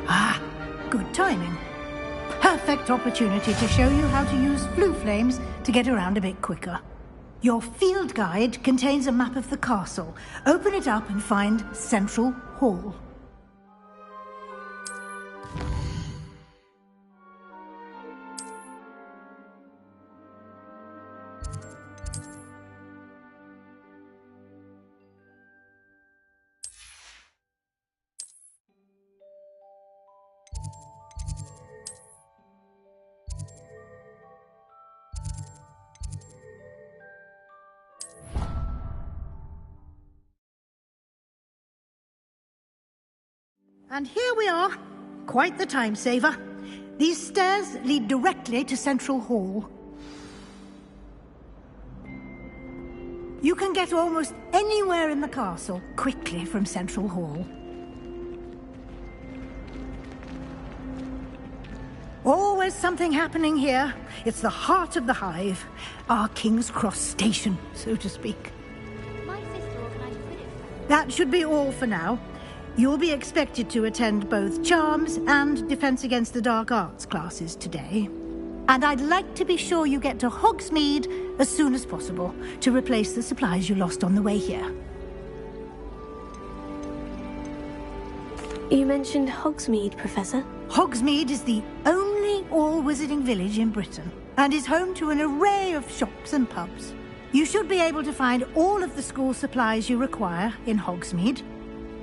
Ah, good timing. Perfect opportunity to show you how to use flue flames to get around a bit quicker. Your field guide contains a map of the castle. Open it up and find Central Hall. And here we are. Quite the time saver. These stairs lead directly to Central Hall. You can get almost anywhere in the castle quickly from Central Hall. Always something happening here. It's the heart of the hive. Our King's Cross station, so to speak. My sister organised Quidditch. That should be all for now. You'll be expected to attend both Charms and Defense Against the Dark Arts classes today. And I'd like to be sure you get to Hogsmeade as soon as possible to replace the supplies you lost on the way here. You mentioned Hogsmeade, Professor. Hogsmeade is the only all-wizarding village in Britain and is home to an array of shops and pubs. You should be able to find all of the school supplies you require in Hogsmeade.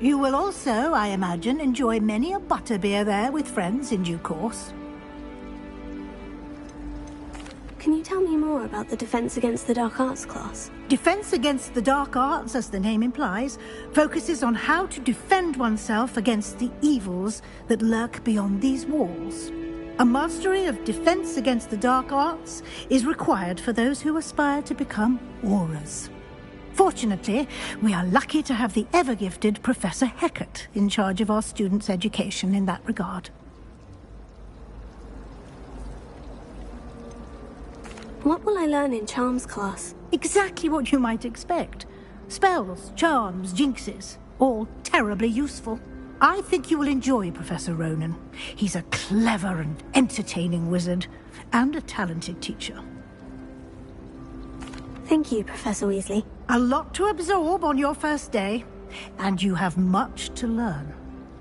You will also, I imagine, enjoy many a butterbeer there with friends in due course. Can you tell me more about the Defense Against the Dark Arts class? Defense Against the Dark Arts, as the name implies, focuses on how to defend oneself against the evils that lurk beyond these walls. A mastery of Defense Against the Dark Arts is required for those who aspire to become Aurors. Fortunately, we are lucky to have the ever-gifted Professor Hecat in charge of our students' education in that regard. What will I learn in Charms class? Exactly what you might expect. Spells, charms, jinxes, all terribly useful. I think you will enjoy Professor Ronan. He's a clever and entertaining wizard, and a talented teacher. Thank you, Professor Weasley. A lot to absorb on your first day, and you have much to learn.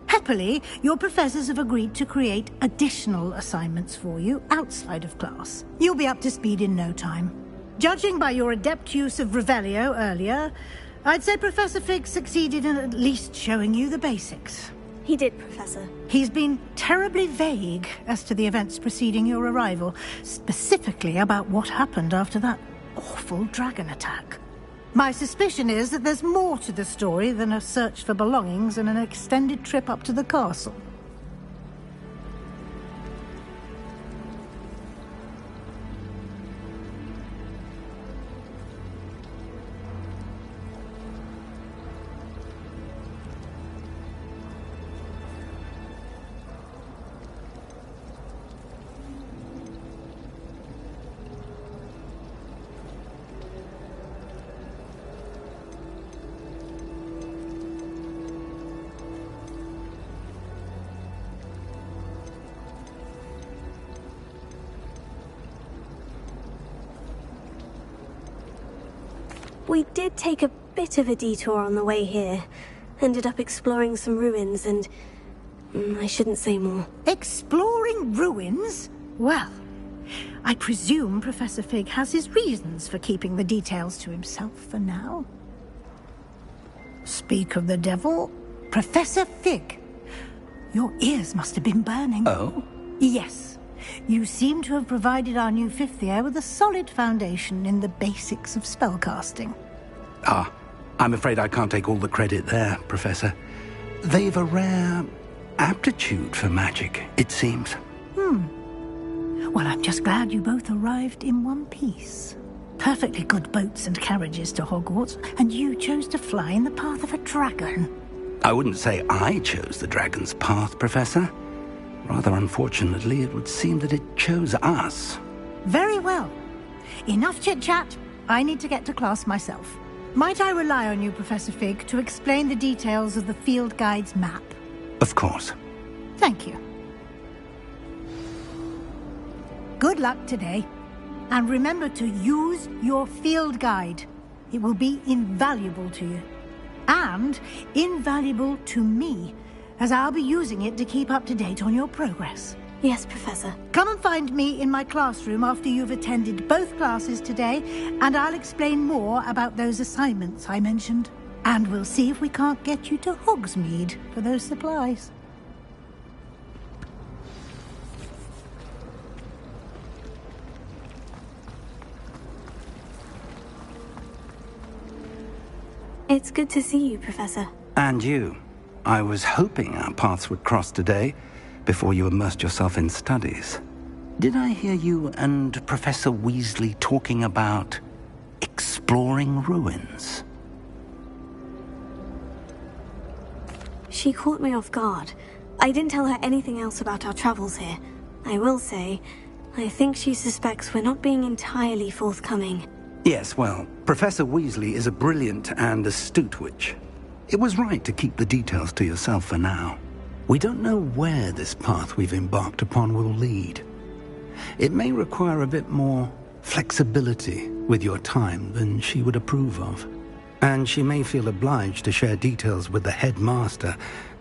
Happily, your professors have agreed to create additional assignments for you outside of class. You'll be up to speed in no time. Judging by your adept use of Revelio earlier, I'd say Professor Fig succeeded in at least showing you the basics. He did, Professor. He's been terribly vague as to the events preceding your arrival, specifically about what happened after that awful dragon attack. My suspicion is that there's more to the story than a search for belongings and an extended trip up to the castle. We did take a bit of a detour on the way here. Ended up exploring some ruins and... I shouldn't say more. Exploring ruins? Well, I presume Professor Fig has his reasons for keeping the details to himself for now. Speak of the devil, Professor Fig. Your ears must have been burning. Oh? Yes. You seem to have provided our new fifth year with a solid foundation in the basics of spellcasting. Ah, I'm afraid I can't take all the credit there, Professor. They've a rare aptitude for magic, it seems. Well, I'm just glad you both arrived in one piece. Perfectly good boats and carriages to Hogwarts, and you chose to fly in the path of a dragon. I wouldn't say I chose the dragon's path, Professor. Rather unfortunately, it would seem that it chose us. Very well. Enough chit-chat. I need to get to class myself. Might I rely on you, Professor Fig, to explain the details of the field guide's map? Of course. Thank you. Good luck today. And remember to use your field guide. It will be invaluable to you. And invaluable to me, as I'll be using it to keep up to date on your progress. Yes, Professor. Come and find me in my classroom after you've attended both classes today, and I'll explain more about those assignments I mentioned. And we'll see if we can't get you to Hogsmeade for those supplies. It's good to see you, Professor. And you. I was hoping our paths would cross today, before you immersed yourself in studies. Did I hear you and Professor Weasley talking about exploring ruins? She caught me off guard. I didn't tell her anything else about our travels here. I will say, I think she suspects we're not being entirely forthcoming. Yes, well, Professor Weasley is a brilliant and astute witch. It was right to keep the details to yourself for now. We don't know where this path we've embarked upon will lead. It may require a bit more flexibility with your time than she would approve of. And she may feel obliged to share details with the headmaster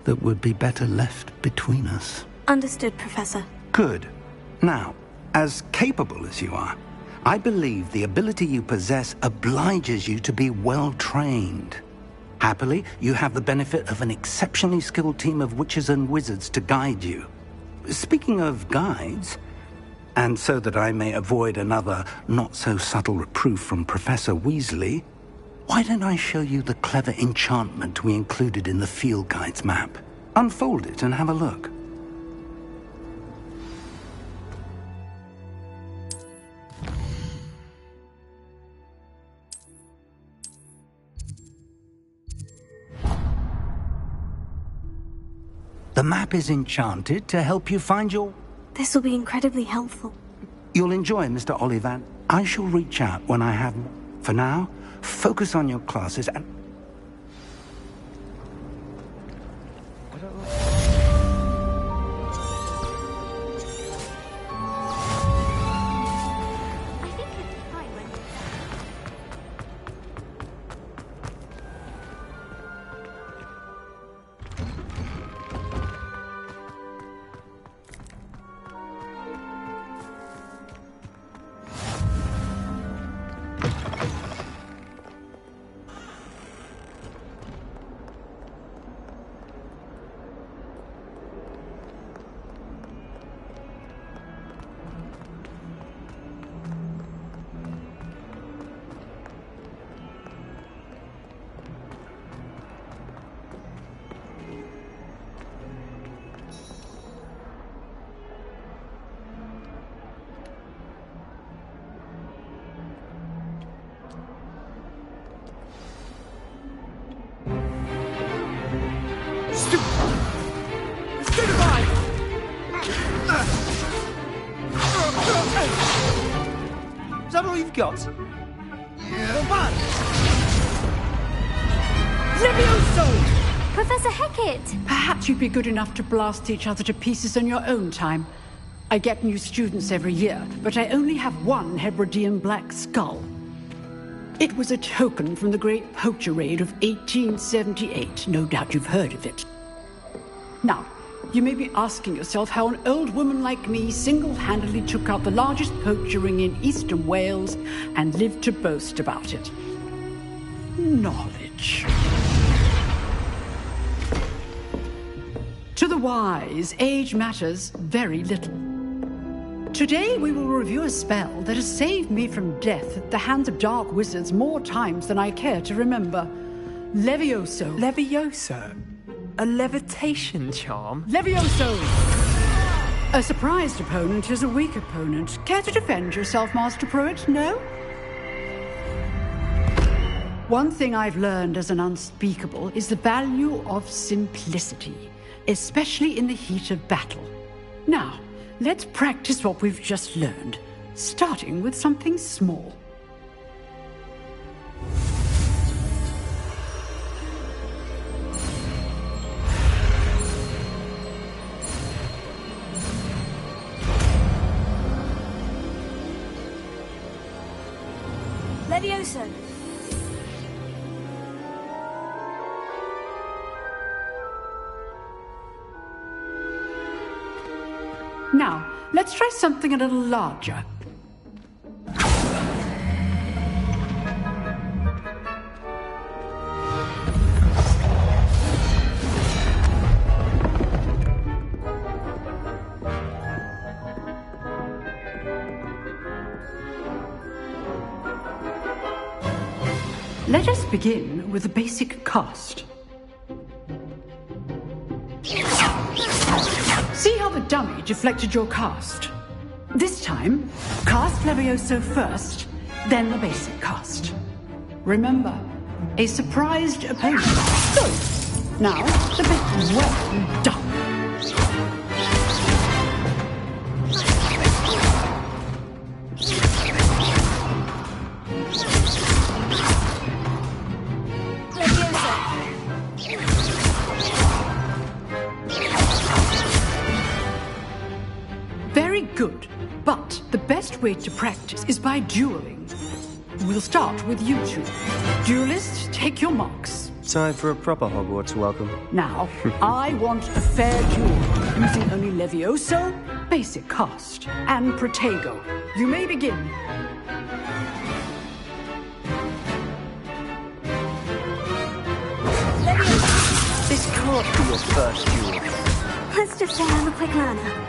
that would be better left between us. Understood, Professor. Good. Now, as capable as you are, I believe the ability you possess obliges you to be well-trained. Happily, you have the benefit of an exceptionally skilled team of witches and wizards to guide you. Speaking of guides, and so that I may avoid another not-so-subtle reproof from Professor Weasley, why don't I show you the clever enchantment we included in the field guide's map? Unfold it and have a look. The map is enchanted to help you find your... This will be incredibly helpful. You'll enjoy, Mr. Ollivant. I shall reach out when I have... For now, focus on your classes and... Is that all you've got? Come on! Levioso! Professor Hecat! Perhaps you'd be good enough to blast each other to pieces in your own time. I get new students every year, but I only have one Hebridean black skull. It was a token from the Great Poacher Raid of 1878. No doubt you've heard of it. Now, you may be asking yourself how an old woman like me single-handedly took out the largest poacher ring in eastern Wales and lived to boast about it. Knowledge. To the wise, age matters very little. Today we will review a spell that has saved me from death at the hands of dark wizards more times than I care to remember. Levioso. Levioso? A levitation charm? Levioso! A surprised opponent is a weak opponent. Care to defend yourself, Master Pruitt? No? One thing I've learned as an unspeakable is the value of simplicity, especially in the heat of battle. Now, let's practice what we've just learned, starting with something small. Levioso! Now, let's try something a little larger. Let us begin with the basic cast. See how the dummy deflected your cast? This time, cast Levioso first, then the basic cast. Remember, a surprised opponent. Good. Now, the bit well done. Very good, but the best way to practice is by dueling. We'll start with you two. Duelists, take your marks. Time for a proper Hogwarts welcome. Now, I want a fair duel, using only Levioso, basic cast, and Protego. You may begin. This can't be your first duel. Let's just say I'm a quick learner.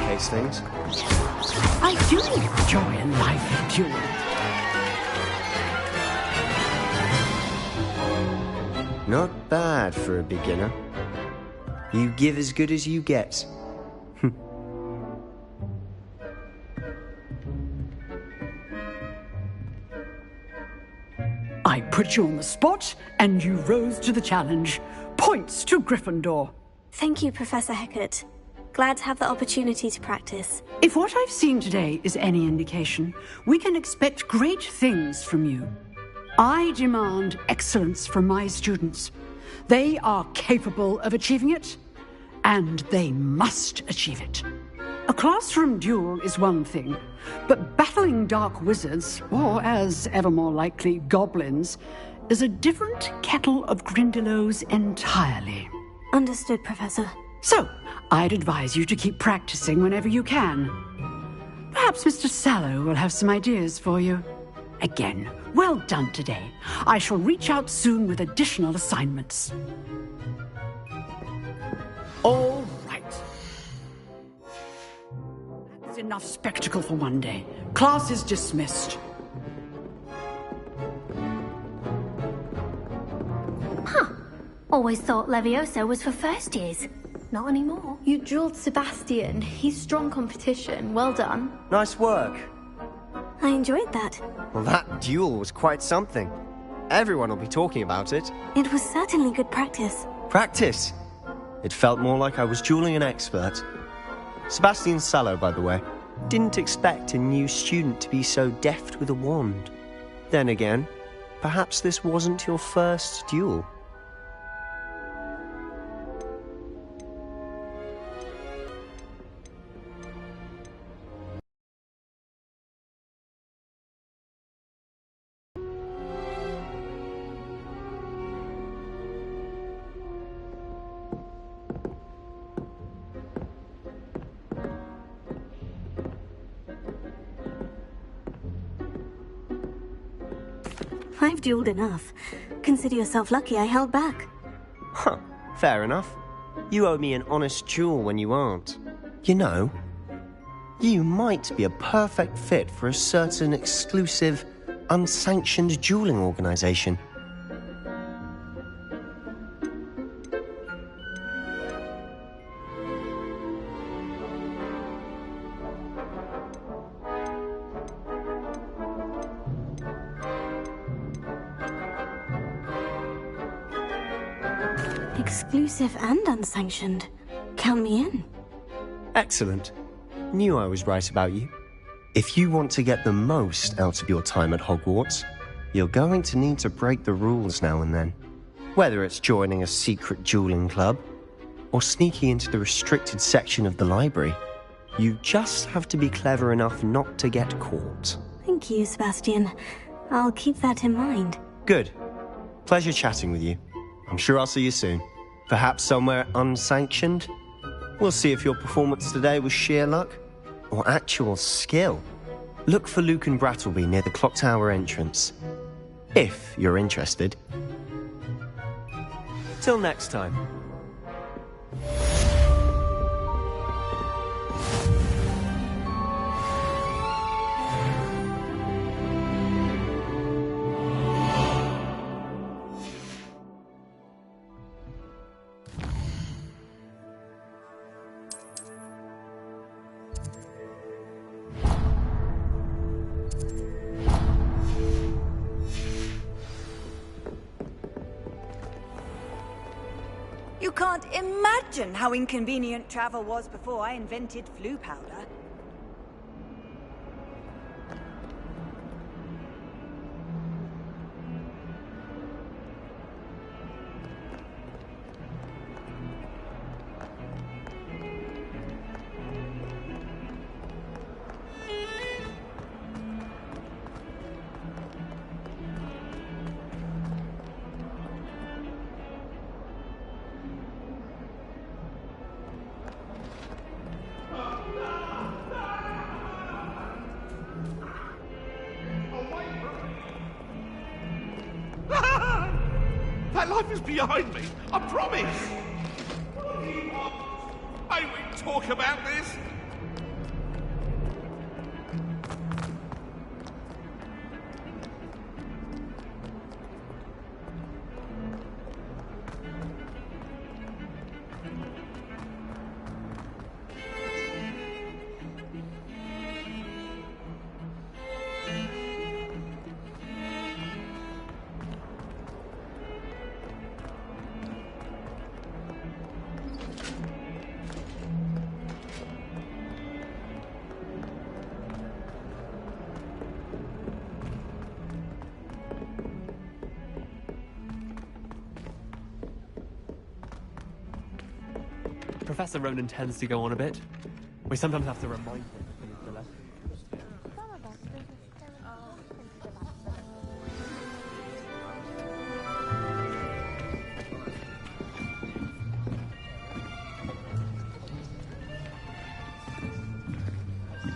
Case things. I do enjoy a lively duel. Not bad for a beginner. You give as good as you get. I put you on the spot, and you rose to the challenge. Points to Gryffindor. Thank you, Professor Hecat. Glad to have the opportunity to practice. If what I've seen today is any indication, we can expect great things from you. I demand excellence from my students. They are capable of achieving it, and they must achieve it. A classroom duel is one thing, but battling dark wizards, or as ever more likely, goblins, is a different kettle of Grindylows entirely. Understood, Professor. So, I'd advise you to keep practicing whenever you can. Perhaps Mr. Sallow will have some ideas for you. Again, well done today. I shall reach out soon with additional assignments. All right. That's enough spectacle for one day. Class is dismissed. Huh. Always thought Levioso was for first years. Not anymore. You dueled Sebastian. He's strong competition. Well done. Nice work. I enjoyed that. Well, that duel was quite something. Everyone will be talking about it. It was certainly good practice. Practice? It felt more like I was dueling an expert. Sebastian Sallow, by the way. Didn't expect a new student to be so deft with a wand. Then again, perhaps this wasn't your first duel. I've dueled enough. Consider yourself lucky I held back. Huh, fair enough. You owe me an honest duel when you aren't. You know, you might be a perfect fit for a certain exclusive unsanctioned dueling organization. Exclusive and unsanctioned. Count me in. Excellent. Knew I was right about you. If you want to get the most out of your time at Hogwarts, you're going to need to break the rules now and then. Whether it's joining a secret dueling club, or sneaking into the restricted section of the library, you just have to be clever enough not to get caught. Thank you, Sebastian. I'll keep that in mind. Good. Pleasure chatting with you. I'm sure I'll see you soon. Perhaps somewhere unsanctioned? We'll see if your performance today was sheer luck or actual skill. Look for Luke and Brattleby near the clock tower entrance, if you're interested. Till next time. You can't imagine how inconvenient travel was before I invented flu powder. That life is behind me, I promise! May we talk about this? Professor Ronan tends to go on a bit. We sometimes have to remind him.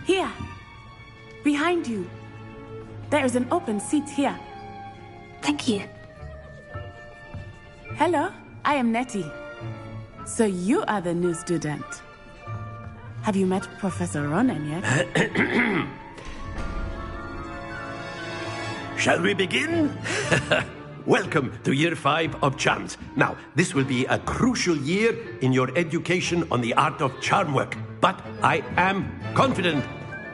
Here! Behind you! There is an open seat here. Thank you. Hello, I am Nettie. So you are the new student. Have you met Professor Ronan yet? Shall we begin? Welcome to Year 5 of Charms. Now, this will be a crucial year in your education on the art of charm work. But I am confident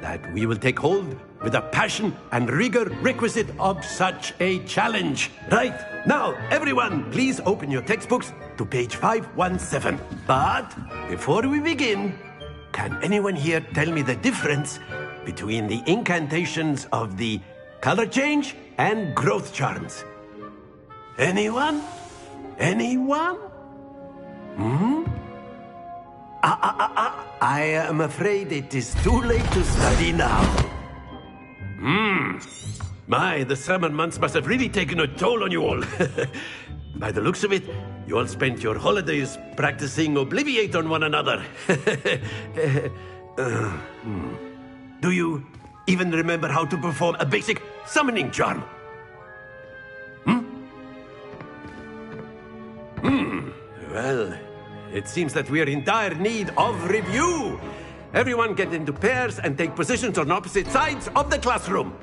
that we will take hold with the passion and rigor requisite of such a challenge. Right, now, everyone, please open your textbooks to page 517. But before we begin, can anyone here tell me the difference between the incantations of the color change and growth charms? Anyone? Anyone? I am afraid it is too late to study now. My, the summer months must have really taken a toll on you all. By the looks of it, you all spent your holidays practicing Obliviate on one another. Do you even remember how to perform a basic summoning charm? Well, it seems that we are in dire need of review. Everyone get into pairs and take positions on opposite sides of the classroom.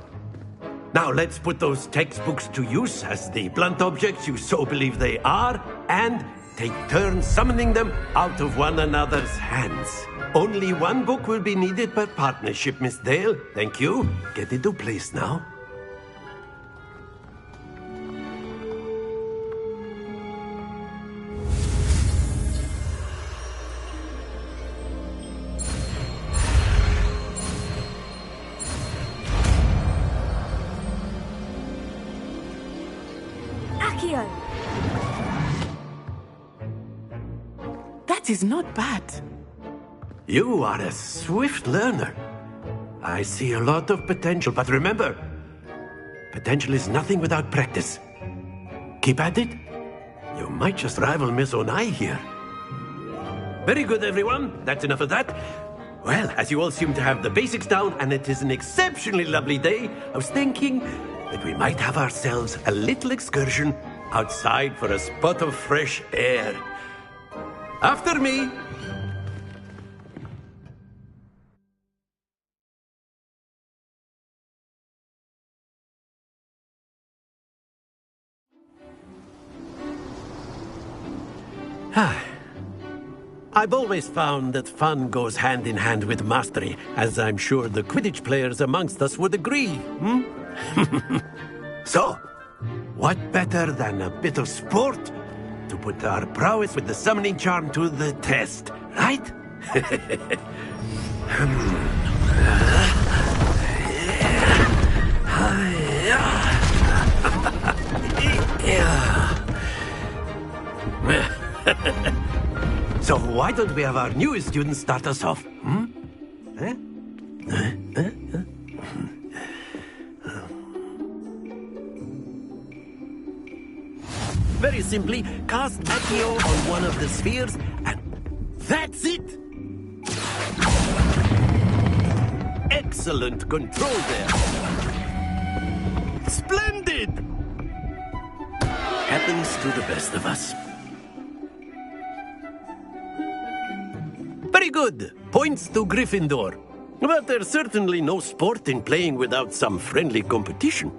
Now let's put those textbooks to use as the blunt objects you so believe they are, and take turns summoning them out of one another's hands. Only one book will be needed per partnership, Miss Dale. Thank you. Get into place now. Accio! That is not bad. You are a swift learner. I see a lot of potential, but remember, potential is nothing without practice. Keep at it. You might just rival Miss Onai here. Very good, everyone. That's enough of that. Well, as you all seem to have the basics down, and it is an exceptionally lovely day, I was thinking that we might have ourselves a little excursion outside for a spot of fresh air. After me. I've always found that fun goes hand in hand with mastery, as I'm sure the Quidditch players amongst us would agree. So, what better than a bit of sport to put our prowess with the summoning charm to the test, right? So why don't we have our newest student start us off? Very simply, cast Accio on one of the spheres, and that's it! Excellent control there. Splendid! Happens to the best of us. Very good. Points to Gryffindor. But there's certainly no sport in playing without some friendly competition.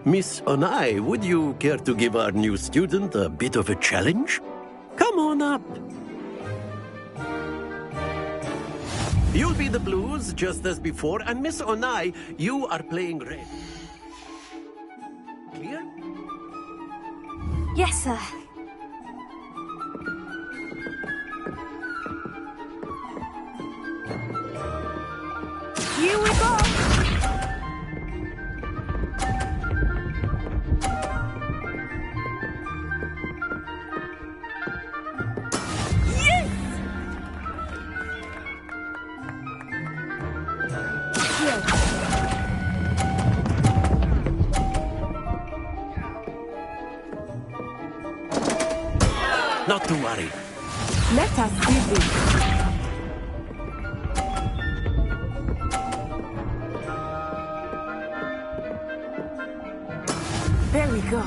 Miss Onai, would you care to give our new student a bit of a challenge? Come on up. You'll be the blues, just as before, and Miss Onai, you are playing red. Clear? Yes, sir. Here we go! Not to worry. Let us see this. Very good.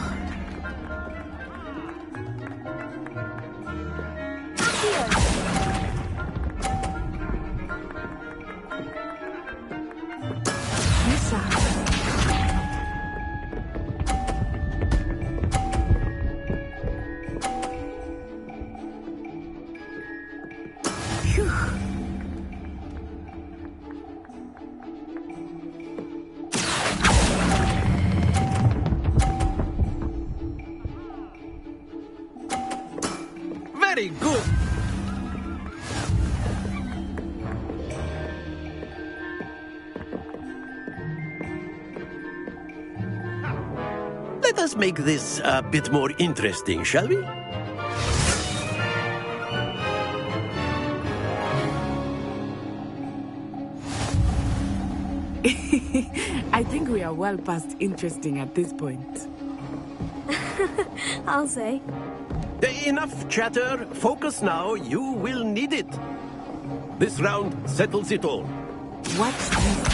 Very good. Let us make this a bit more interesting, shall we? I think we are well past interesting at this point. I'll say. Enough chatter. Focus now. You will need it. This round settles it all. What's this?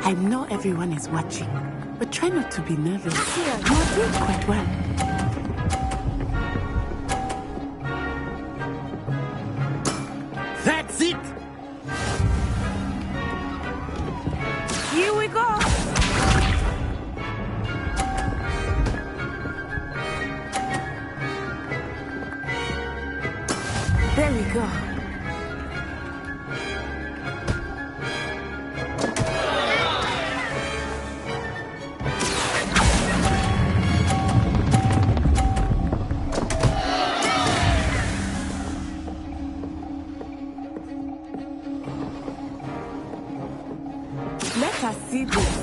I know everyone is watching, but try not to be nervous. You're doing quite well. That's it! Here we go! There we go. Let us see this.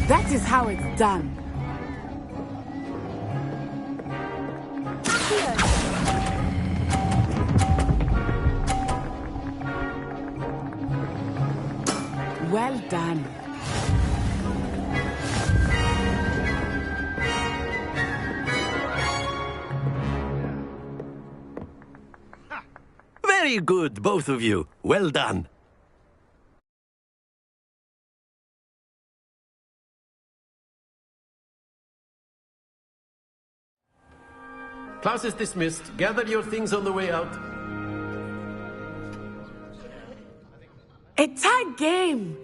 That is how it's done. Well done. Very good, both of you. Well done. Class is dismissed. Gather your things on the way out. A tight game.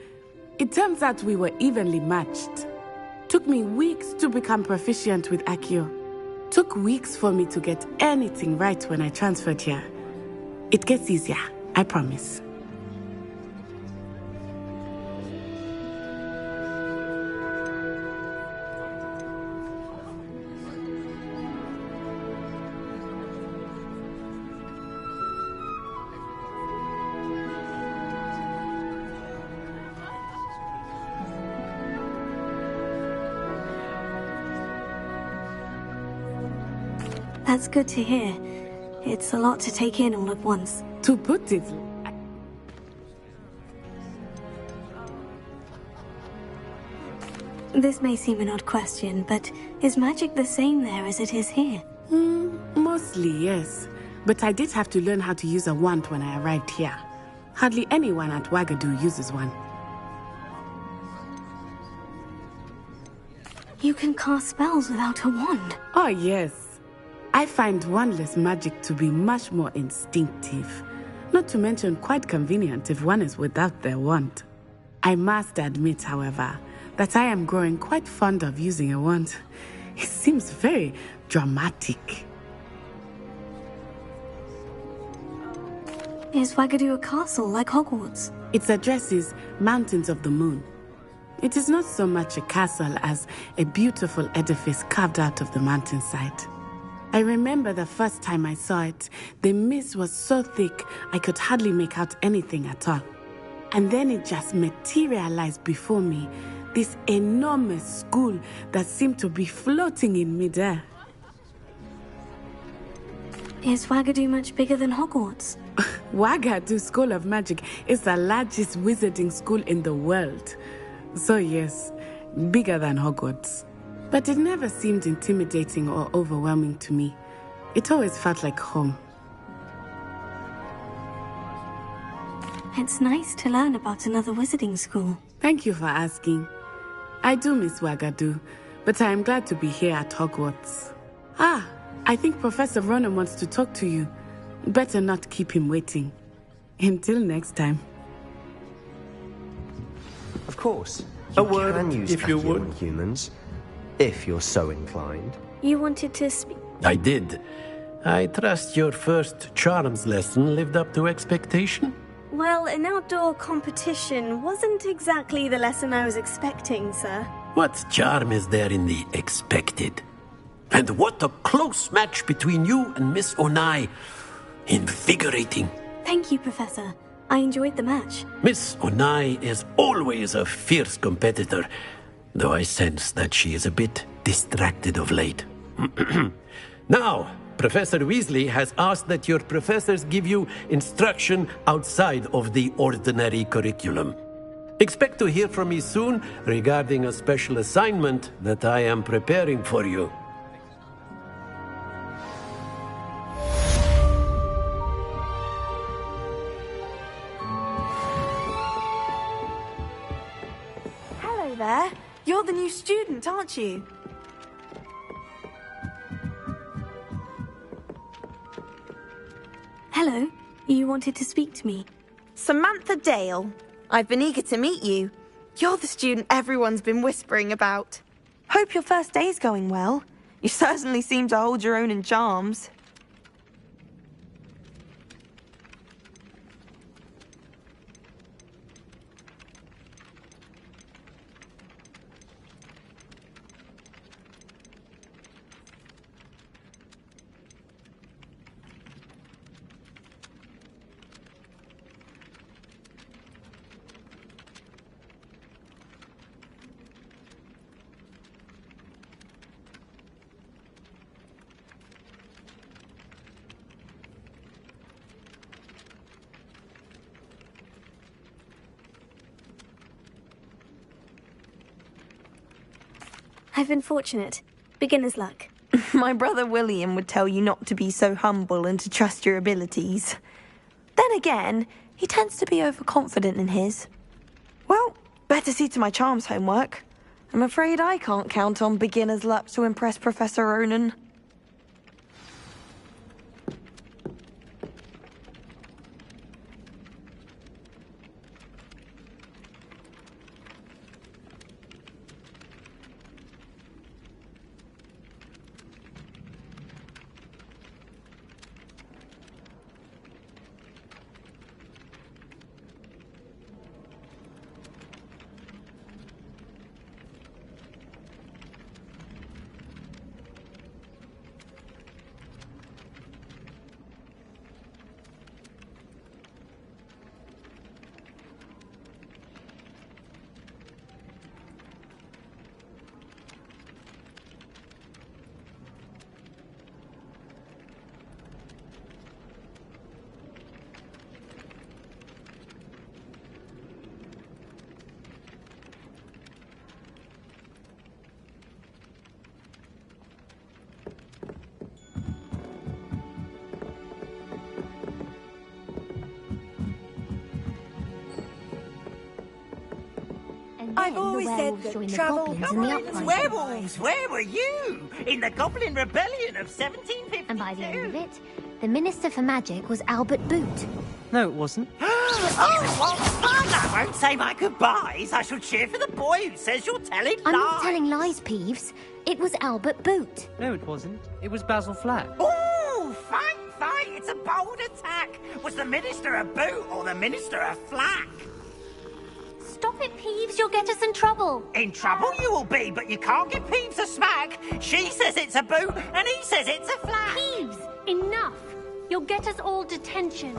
It turns out we were evenly matched. Took me weeks to become proficient with Accio. Took weeks for me to get anything right when I transferred here. It gets easier, I promise. That's good to hear. It's a lot to take in all at once. To put it... This may seem an odd question, but is magic the same there as it is here? Mostly, yes. But I did have to learn how to use a wand when I arrived here. Hardly anyone at Wagadu uses one. You can cast spells without a wand? Oh, yes. I find wandless magic to be much more instinctive. Not to mention quite convenient if one is without their wand. I must admit, however, that I am growing quite fond of using a wand. It seems very dramatic. Is Wagadu a castle like Hogwarts? Its address is Mountains of the Moon. It is not so much a castle as a beautiful edifice carved out of the mountainside. I remember the first time I saw it, the mist was so thick I could hardly make out anything at all. And then it just materialized before me, this enormous school that seemed to be floating in midair. Is Wagadu much bigger than Hogwarts? Wagadu School of Magic is the largest wizarding school in the world. So yes, bigger than Hogwarts. But it never seemed intimidating or overwhelming to me. It always felt like home. It's nice to learn about another wizarding school. Thank you for asking. I do miss Wagadu, but I am glad to be here at Hogwarts. Ah, I think Professor Ronan wants to talk to you. Better not keep him waiting. Until next time. Of course. A word, can use if you Accio would. on humans, if you're so inclined. You wanted to speak? I did. I trust your first charms lesson lived up to expectation? Well, an outdoor competition wasn't exactly the lesson I was expecting, sir. What charm is there in the expected? And what a close match between you and Miss Onai. Invigorating. Thank you, Professor. I enjoyed the match. Miss Onai is always a fierce competitor, though I sense that she is a bit distracted of late. Now, Professor Weasley has asked that your professors give you instruction outside of the ordinary curriculum. Expect to hear from me soon regarding a special assignment that I am preparing for you. the new student, aren't you? Hello. You wanted to speak to me? Samantha Dale. I've been eager to meet you. You're the student everyone's been whispering about. Hope your first day's going well. You certainly seem to hold your own in charms. I've been fortunate. Beginner's luck. My brother William would tell you not to be so humble and to trust your abilities. Then again, he tends to be overconfident in his. Well, better see to my charms homework. I'm afraid I can't count on beginner's luck to impress Professor Ronan. I've always said that travel... Werewolves, where were you? In the Goblin Rebellion of 1752? And by the end of it, the Minister for Magic was Albert Boot. No, it wasn't. Oh, what fun! I won't say my goodbyes. I shall cheer for the boy who says you're telling lies. I'm not telling lies, Peeves. It was Albert Boot. No, it wasn't. It was Basil Flack. Ooh, fight! It's a bold attack. Was the Minister a boot or the Minister a flack? Stop it, Peeves. You'll get us in trouble. In trouble you will be, but you can't give Peeves a smack. She says it's a boot, and he says it's a flack. Peeves, enough. You'll get us all detention.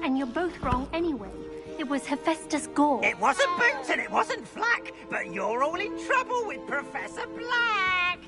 And you're both wrong anyway. It was Hephaestus Gore. It wasn't boot and it wasn't flack, but you're all in trouble with Professor Black.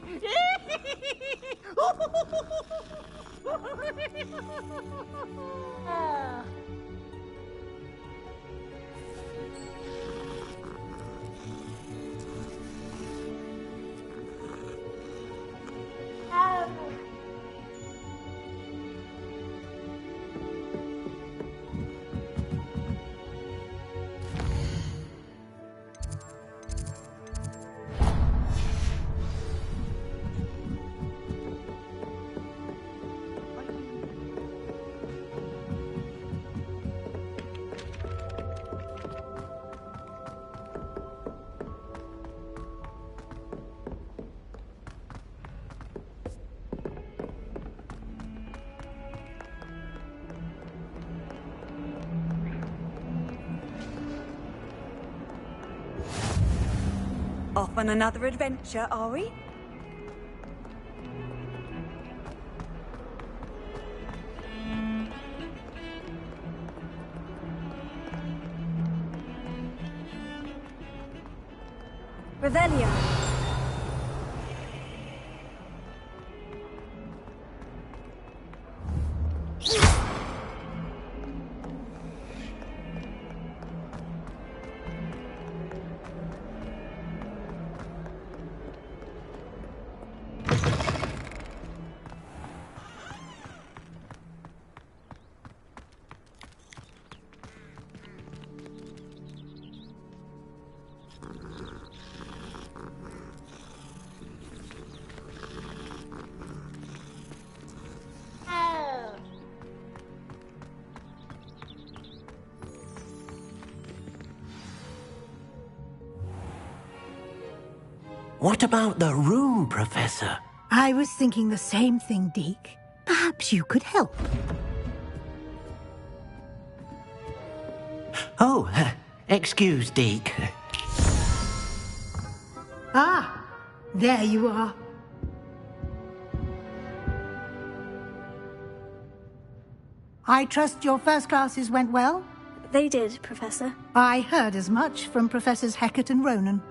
Off on another adventure, are we? Revelio. What about the room, Professor? I was thinking the same thing, Deke. Perhaps you could help. Oh, excuse, Deke. Ah, there you are. I trust your first classes went well? They did, Professor. I heard as much from Professors Hecat and Ronan.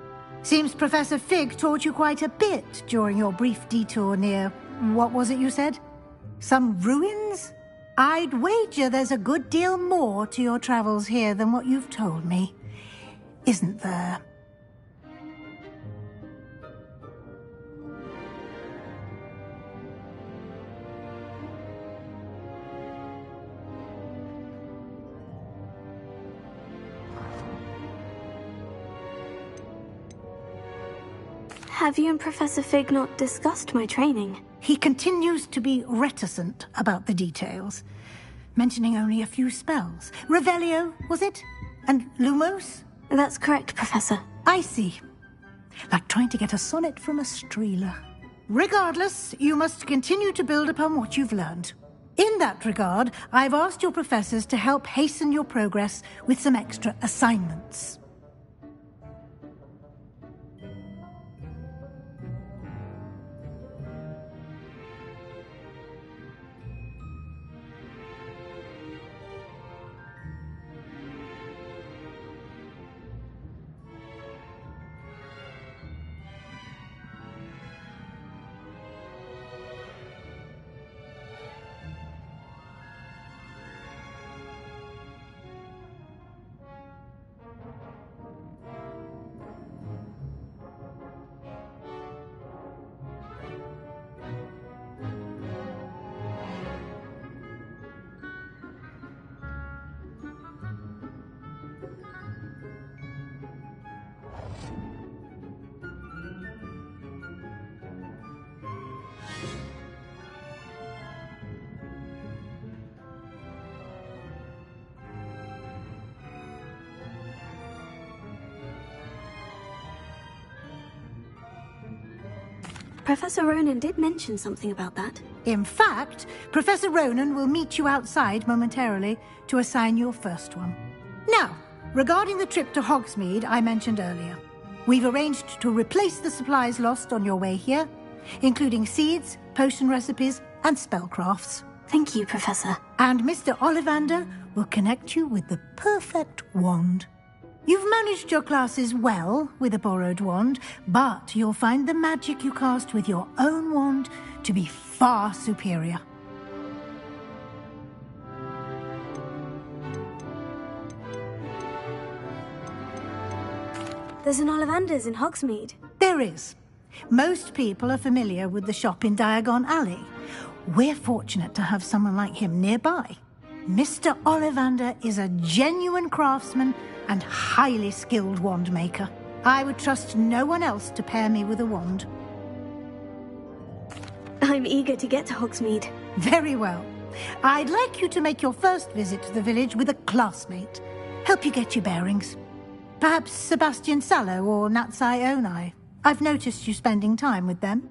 Seems Professor Fig taught you quite a bit during your brief detour near... what was it you said? Some ruins? I'd wager there's a good deal more to your travels here than what you've told me. Isn't there? Have you and Professor Fig not discussed my training? He continues to be reticent about the details, mentioning only a few spells. Revelio, was it? And Lumos? That's correct, Professor. I see. Like trying to get a sonnet from a streeler. Regardless, you must continue to build upon what you've learned. In that regard, I've asked your professors to help hasten your progress with some extra assignments. Professor Ronan did mention something about that. In fact, Professor Ronan will meet you outside momentarily to assign your first one. Now, regarding the trip to Hogsmeade I mentioned earlier, we've arranged to replace the supplies lost on your way here, including seeds, potion recipes, and spellcrafts. Thank you, Professor. And Mr. Ollivander will connect you with the perfect wand. You've managed your classes well with a borrowed wand, but you'll find the magic you cast with your own wand to be far superior. There's an Ollivander's in Hogsmeade. There is. Most people are familiar with the shop in Diagon Alley. We're fortunate to have someone like him nearby. Mr. Ollivander is a genuine craftsman and highly skilled wand maker. I would trust no one else to pair me with a wand. I'm eager to get to Hogsmeade. Very well. I'd like you to make your first visit to the village with a classmate. Help you get your bearings. Perhaps Sebastian Sallow or Natsai Onai. I've noticed you spending time with them.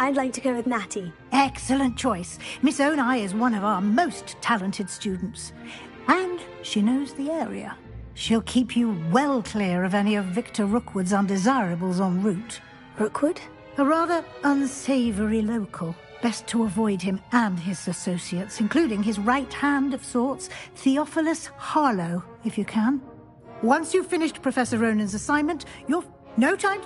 I'd like to go with Natty. Excellent choice. Miss Onai is one of our most talented students. And she knows the area. She'll keep you well clear of any of Victor Rookwood's undesirables en route. Rookwood? A rather unsavoury local. Best to avoid him and his associates, including his right hand of sorts, Theophilus Harlow, if you can. Once you've finished Professor Ronan's assignment, you're... No time...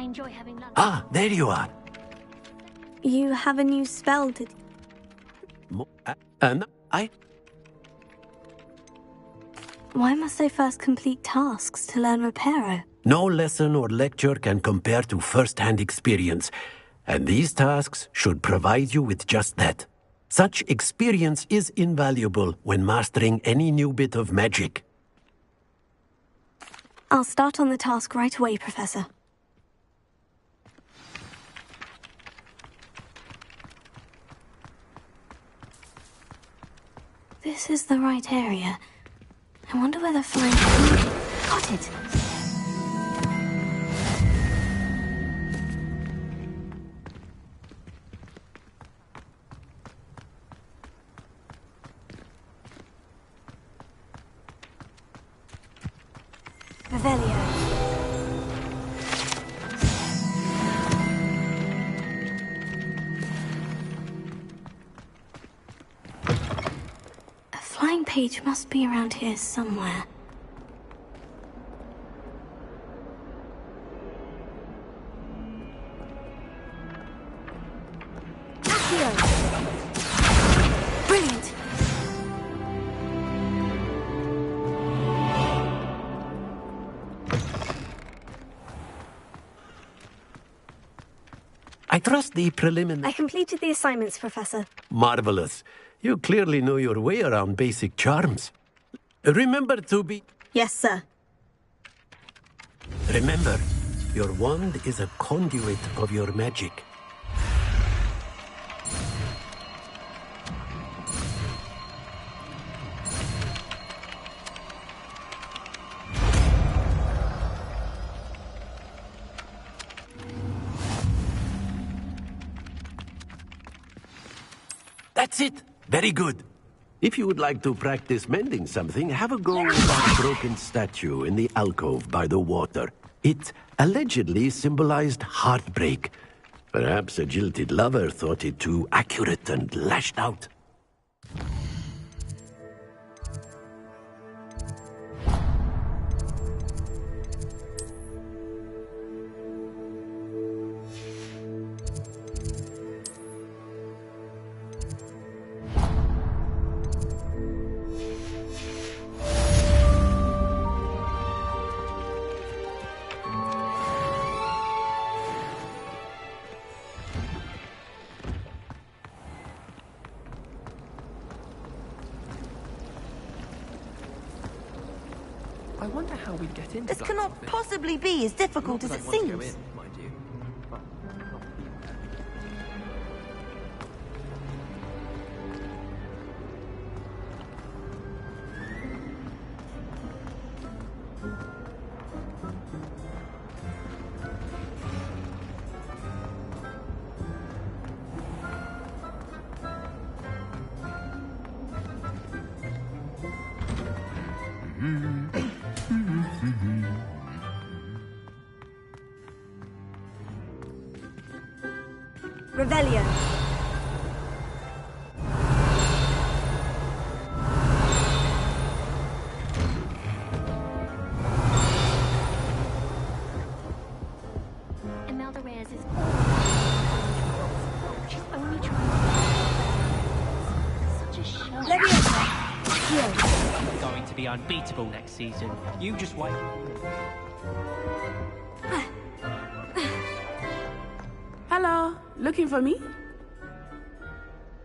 enjoy having lunch. Ah, there you are. You have a new spell, did And I... Why must I first complete tasks to learn Reparo? No lesson or lecture can compare to first-hand experience, and these tasks should provide you with just that. Such experience is invaluable when mastering any new bit of magic. I'll start on the task right away, Professor. This is the right area. I wonder where the flying... Got it! Revelio. A flying page must be around here somewhere. Brilliant! I trust the preliminary... I completed the assignments, Professor. Marvelous. You clearly know your way around basic charms. Remember to be... Yes, sir. Remember, your wand is a conduit of your magic. That's it. Very good. If you would like to practice mending something, have a go with that broken statue in the alcove by the water. It allegedly symbolized heartbreak. Perhaps a jilted lover thought it too accurate and lashed out. I wonder how we'd get into This cannot possibly be as difficult as it seems. Mind you. Revelio. Imelda Reyes is she's only trying to... Such a show. We're going to be unbeatable next season. You just wait. Hello, looking for me?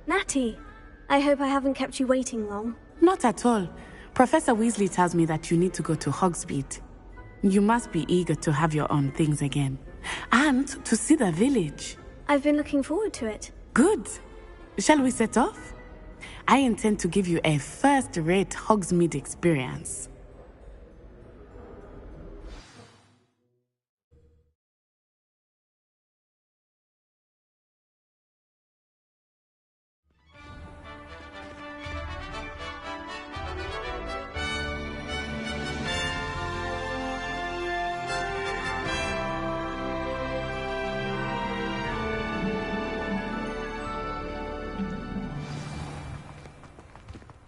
Natty, I hope I haven't kept you waiting long. Not at all. Professor Weasley tells me that you need to go to Hogsmeade. You must be eager to have your own things again. And to see the village. I've been looking forward to it. Good. Shall we set off? I intend to give you a first-rate Hogsmeade experience.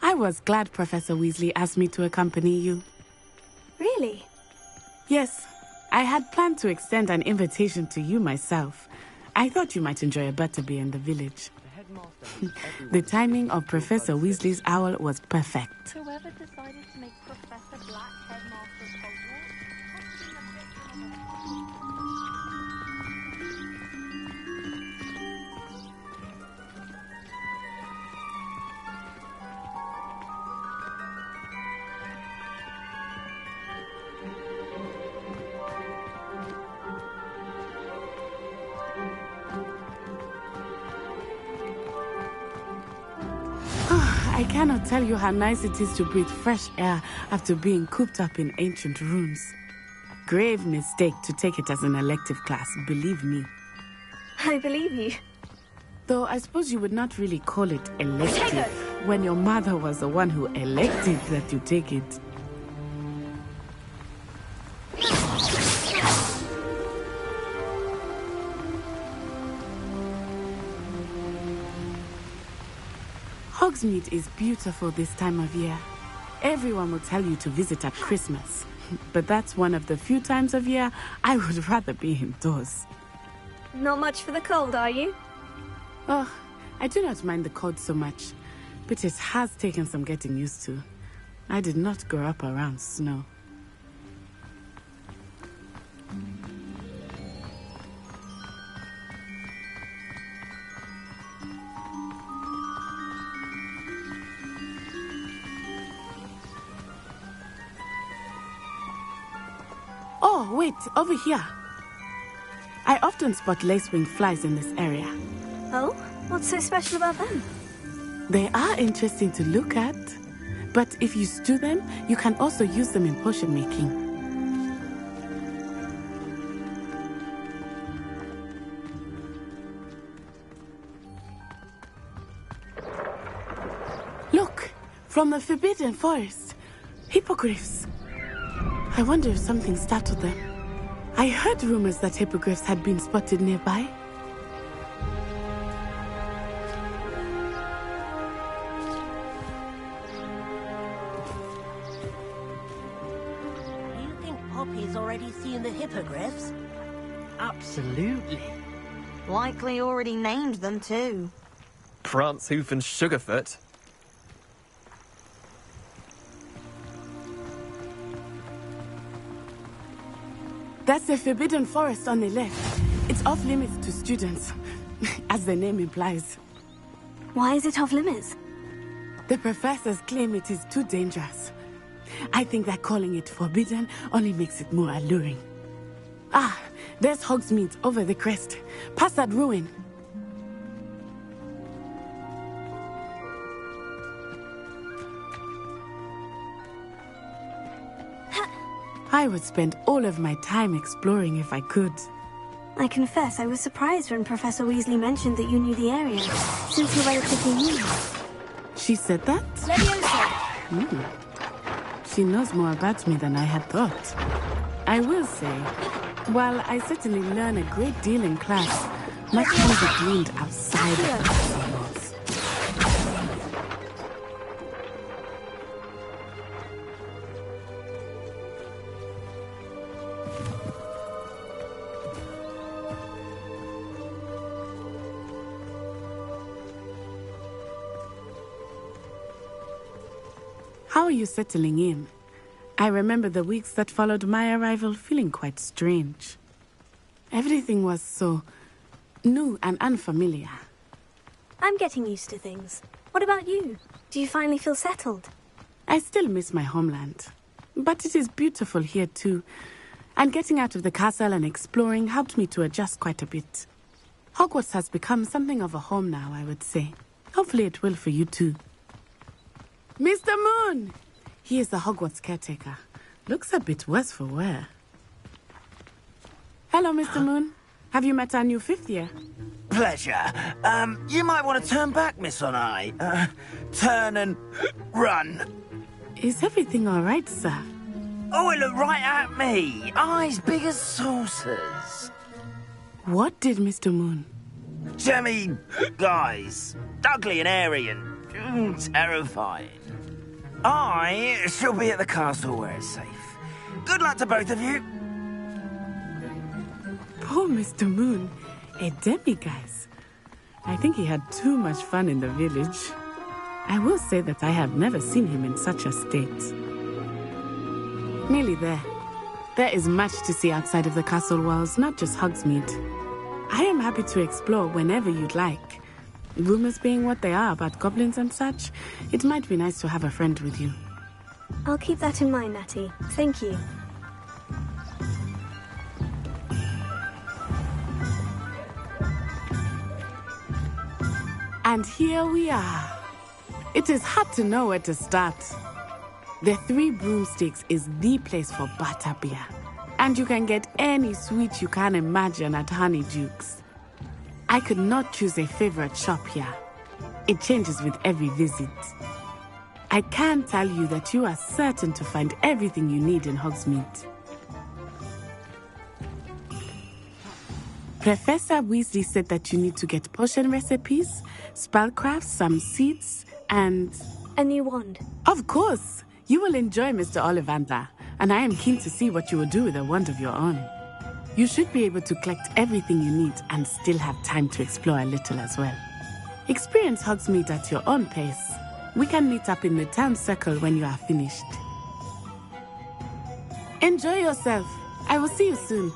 I was glad Professor Weasley asked me to accompany you. Really? Yes. I had planned to extend an invitation to you myself. I thought you might enjoy a butterbeer in the village. The timing of Professor Weasley's owl was perfect. Whoever decided to make Professor Black headmaster of I cannot tell you how nice it is to breathe fresh air after being cooped up in ancient rooms. Grave mistake to take it as an elective class, believe me. I believe you. Though I suppose you would not really call it elective when your mother was the one who elected that you take it. Hogsmeade is beautiful this time of year. Everyone will tell you to visit at Christmas. But that's one of the few times of year I would rather be indoors. Not much for the cold, are you? Oh, I do not mind the cold so much, but it has taken some getting used to. I did not grow up around snow. Oh, wait, over here. I often spot lacewing flies in this area. Oh? What's so special about them? They are interesting to look at, but if you stew them, you can also use them in potion making. Look, from the Forbidden Forest, hippogriffs. I wonder if something startled them. I heard rumors that hippogriffs had been spotted nearby. You think Poppy's already seen the hippogriffs? Absolutely. Likely already named them too. Prancehoof and Sugarfoot. That's the Forbidden Forest on the left. It's off limits to students, as the name implies. Why is it off limits? The professors claim it is too dangerous. I think that calling it forbidden only makes it more alluring. Ah, there's Hogsmeade over the crest. Past that ruin. I would spend all of my time exploring if I could. I confess I was surprised when Professor Weasley mentioned that you knew the area, since you're relatively new. She said that? She knows more about me than I had thought. I will say, while I certainly learn a great deal in class, much can be gleaned outside of the walls. How are you settling in? I remember the weeks that followed my arrival feeling quite strange. Everything was so new and unfamiliar. I'm getting used to things. What about you? Do you finally feel settled? I still miss my homeland. But it is beautiful here too. And getting out of the castle and exploring helped me to adjust quite a bit. Hogwarts has become something of a home now, I would say. Hopefully it will for you too. Mr. Moon! He is the Hogwarts caretaker. Looks a bit worse for wear. Hello, Mr. Moon. Have you met our new 5th year? Pleasure. You might want to turn back, Miss On-Eye. Turn and run. Is everything all right, sir? Oh, it looked right at me. Eyes big as saucers. What did Mr. Moon? Jemmy guys. Ugly and airy and terrifying. I shall be at the castle where it's safe. Good luck to both of you. Poor Mr. Moon, a demiguise. I think he had too much fun in the village. I will say that I have never seen him in such a state. Nearly there. There is much to see outside of the castle walls, not just Hogsmeade. I am happy to explore whenever you'd like. Rumors being what they are about goblins and such, it might be nice to have a friend with you. I'll keep that in mind, Natty. Thank you. And here we are. It is hard to know where to start. The Three Broomsticks is the place for butterbeer. And you can get any sweet you can imagine at Honeydukes. I could not choose a favorite shop here. It changes with every visit. I can tell you that you are certain to find everything you need in Hogsmeade. Professor Weasley said that you need to get potion recipes, spellcrafts, some seeds, and... a new wand. Of course! You will enjoy Mr. Ollivander, and I am keen to see what you will do with a wand of your own. You should be able to collect everything you need and still have time to explore a little as well. Experience Hogsmeade at your own pace. We can meet up in the town circle when you are finished. Enjoy yourself. I will see you soon.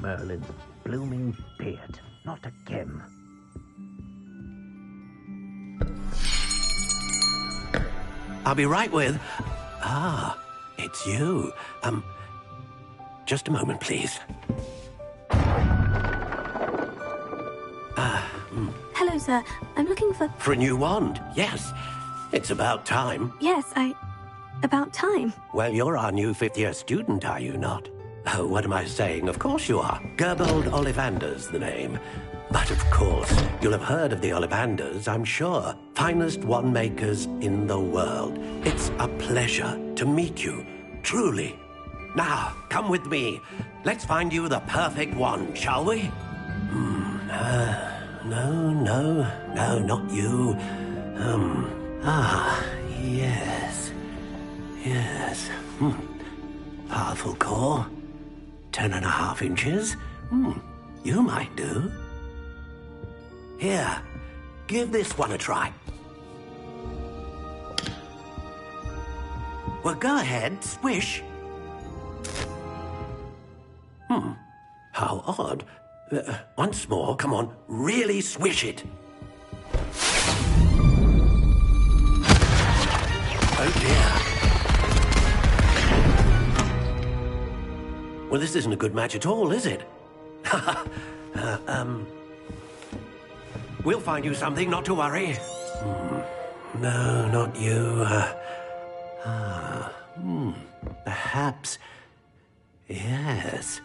Merlin's blooming beard. Not again. I'll be right with... Ah, it's you. Just a moment, please. Hello, sir. I'm looking for... For a new wand, yes. It's about time. Yes, about time. Well, you're our new fifth-year student, are you not? Oh, what am I saying? Of course you are. Gerbold Ollivander's the name. But of course, you'll have heard of the Ollivanders, I'm sure. Finest wand makers in the world. It's a pleasure to meet you, truly. Now, come with me. Let's find you the perfect wand, shall we? No, not you. Yes. Powerful core. 10.5 inches. You might do. Here, give this one a try. Well, go ahead, swish. How odd. Once more, come on, really swish it. Oh dear. Well, this isn't a good match at all, is it? We'll find you something, not to worry. No, not you. Perhaps... Yes.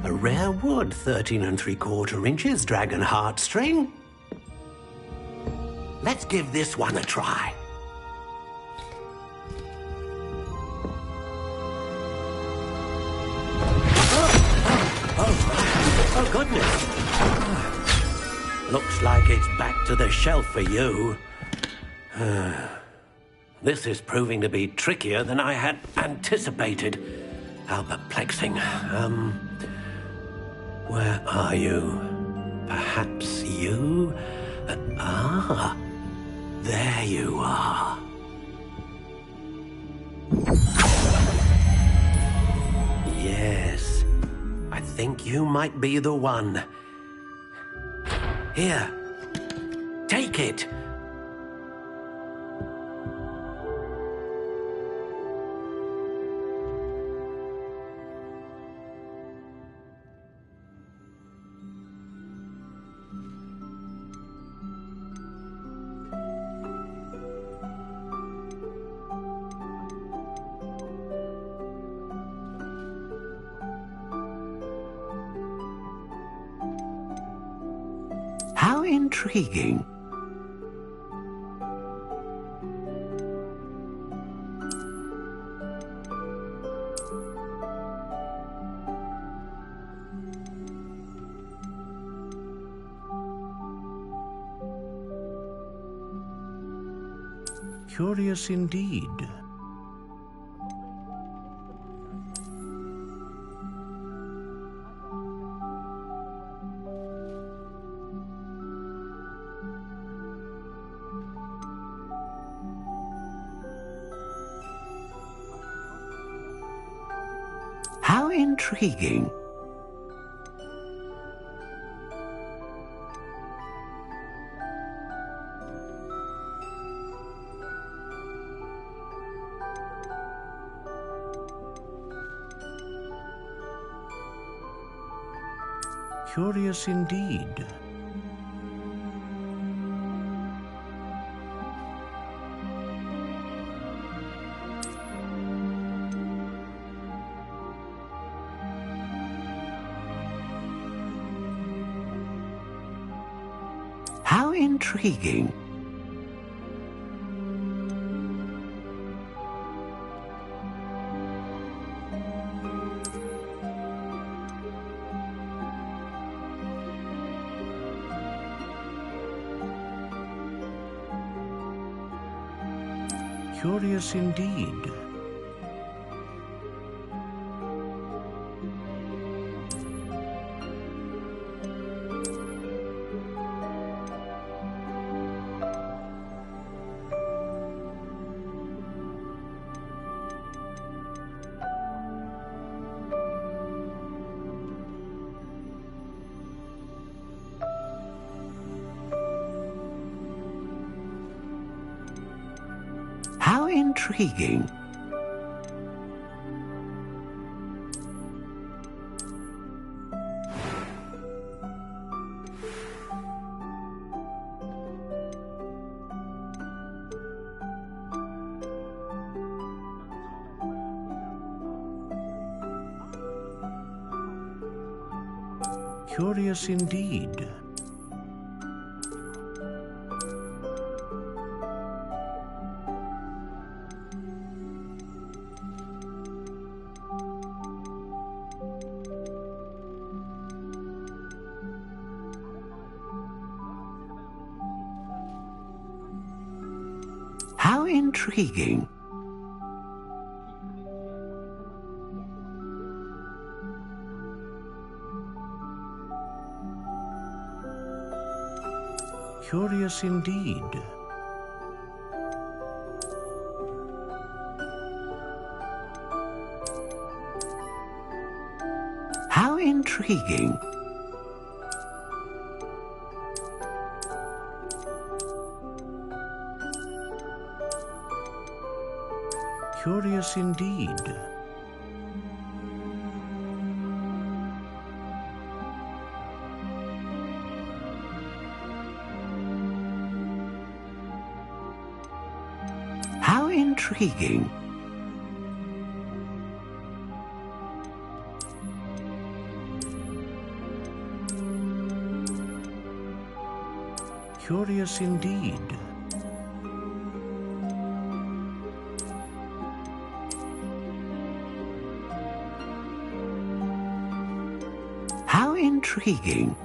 A rare wood, 13 3/4 inches, dragon heartstring. Let's give this one a try. Oh, goodness. Looks like it's back to the shelf for you. This is proving to be trickier than I had anticipated. How perplexing. Where are you? Perhaps you? There you are. Yes, I think you might be the one. Here, take it. How intriguing. Curious indeed. How intriguing. Curious indeed. How intriguing. Curious indeed. How intriguing. Curious indeed. How intriguing. Curious indeed. How intriguing. Curious indeed. How intriguing. Curious indeed. How intriguing.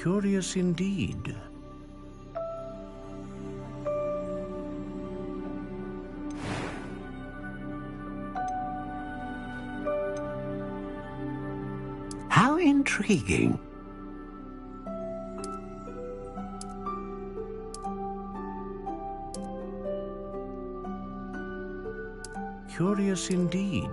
Curious indeed. How intriguing. Curious indeed.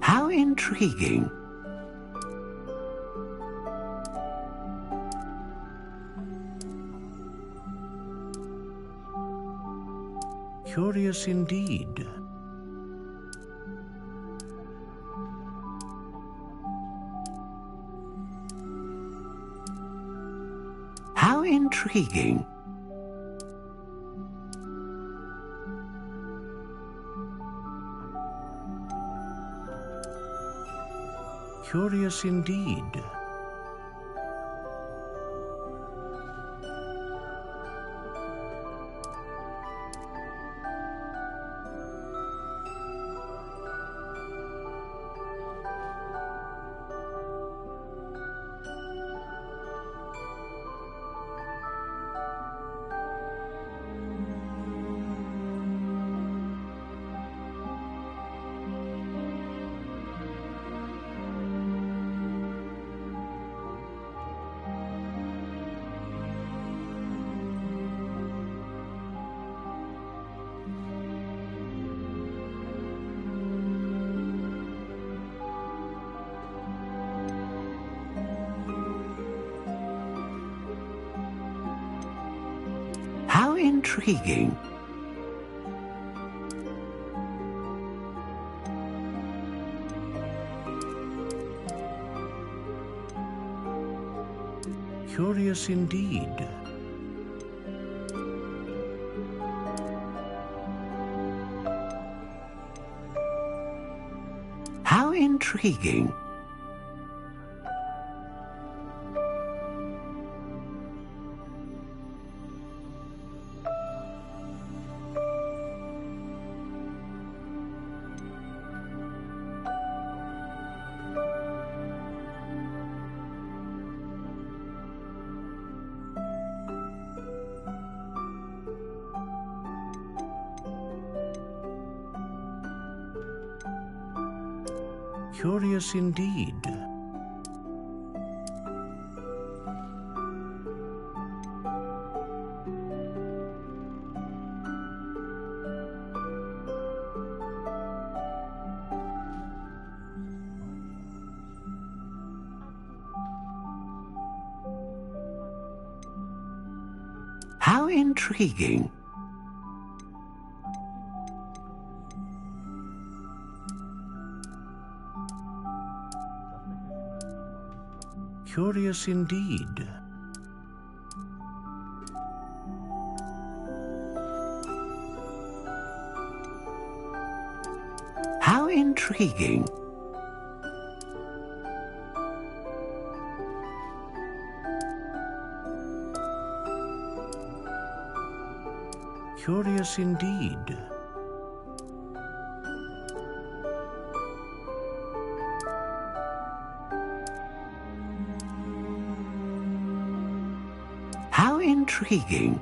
How intriguing. Curious indeed. How intriguing. Curious indeed. How intriguing. Curious indeed. How intriguing. Curious indeed. How intriguing. Curious indeed. How intriguing. Curious indeed. How intriguing.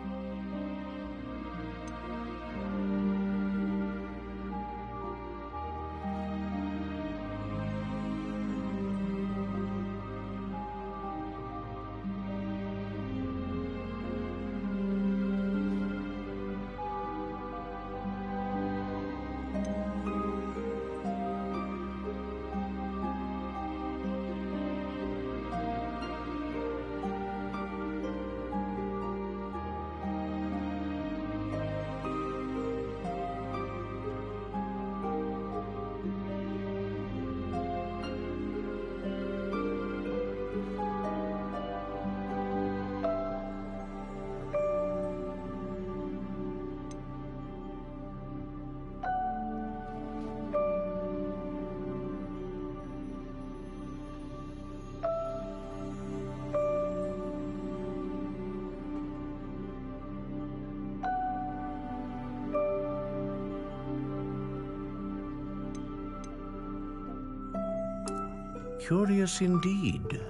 Curious indeed.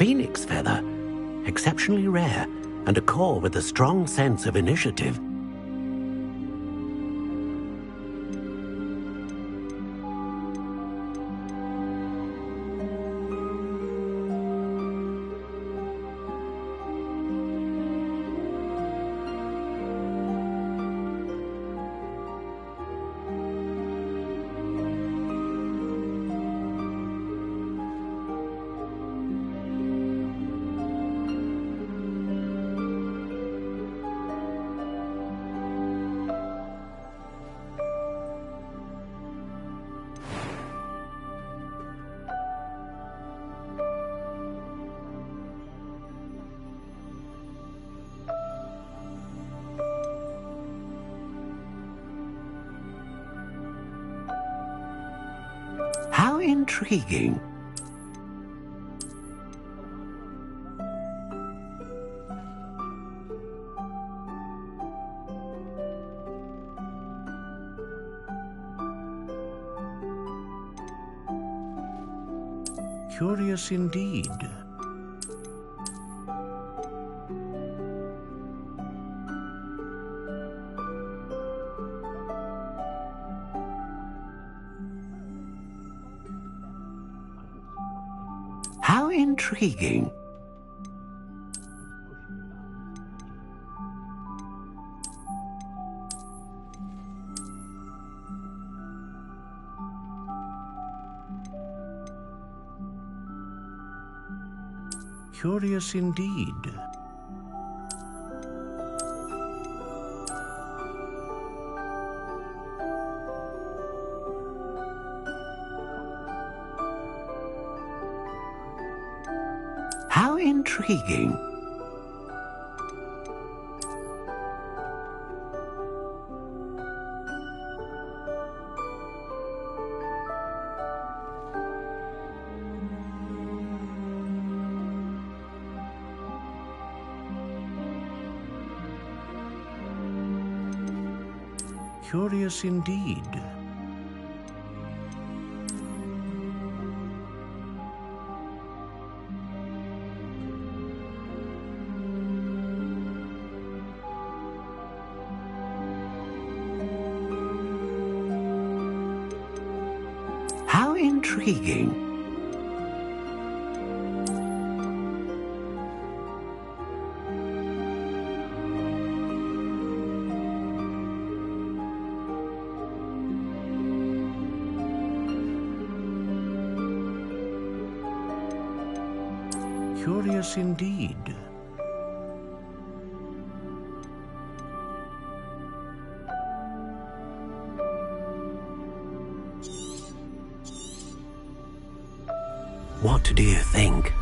phoenix feather. Exceptionally rare, and a core with a strong sense of initiative. How intriguing. Curious indeed. How intriguing. Curious indeed. How intriguing. Curious indeed. How intriguing. Curious indeed. What do you think?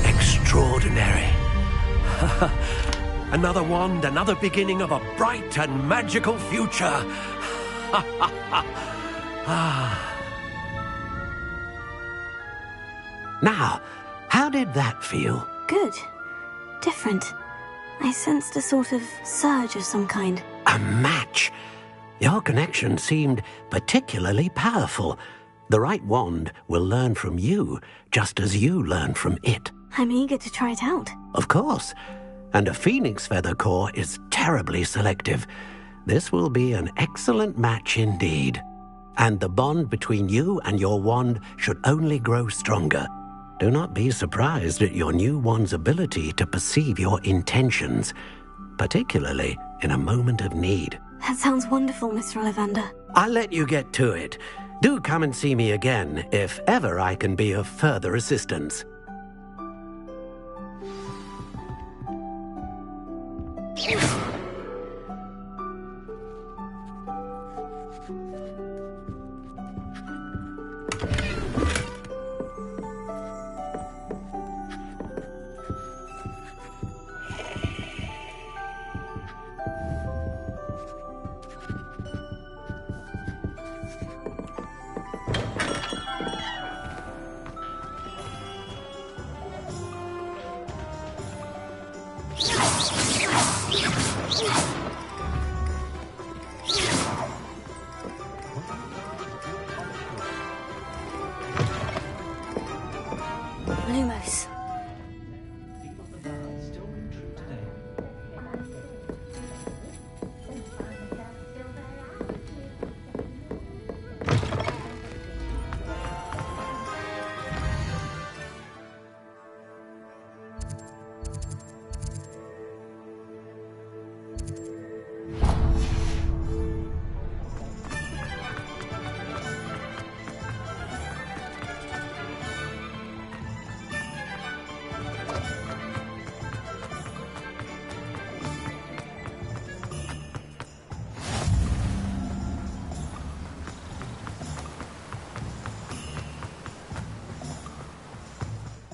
Extraordinary. Another wand, another beginning of a bright and magical future. Now, how did that feel? Good. Different. I sensed a sort of surge of some kind. A match. Your connection seemed particularly powerful. The right wand will learn from you, just as you learn from it. I'm eager to try it out. Of course. And a phoenix feather core is terribly selective. This will be an excellent match indeed. And the bond between you and your wand should only grow stronger. Do not be surprised at your new wand's ability to perceive your intentions, particularly in a moment of need. That sounds wonderful, Mr. Ollivander. I'll let you get to it. Do come and see me again if ever I can be of further assistance. Lumos.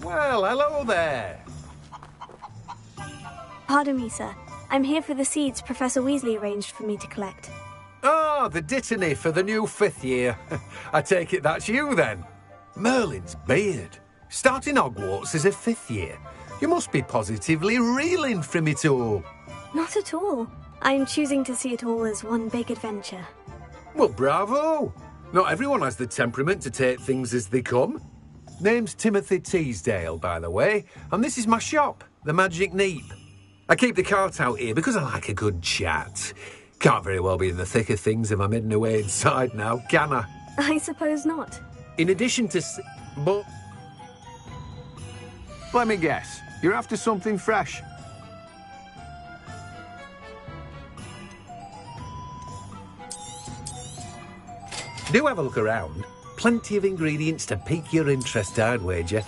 Well, hello there. Pardon me, sir. I'm here for the seeds Professor Weasley arranged for me to collect. Ah, the dittany for the new 5th year. I take it that's you, then. Merlin's beard. Starting Hogwarts as a 5th year. You must be positively reeling from it all. Not at all. I'm choosing to see it all as one big adventure. Well, bravo. Not everyone has the temperament to take things as they come. Name's Timothy Teasdale, by the way, and this is my shop, the Magic Neep. I keep the cart out here because I like a good chat. Can't very well be in the thick of things if I'm hidden away inside now, can I? I suppose not. In addition to... But... Let me guess. You're after something fresh. Do have a look around. Plenty of ingredients to pique your interest, I'd wager.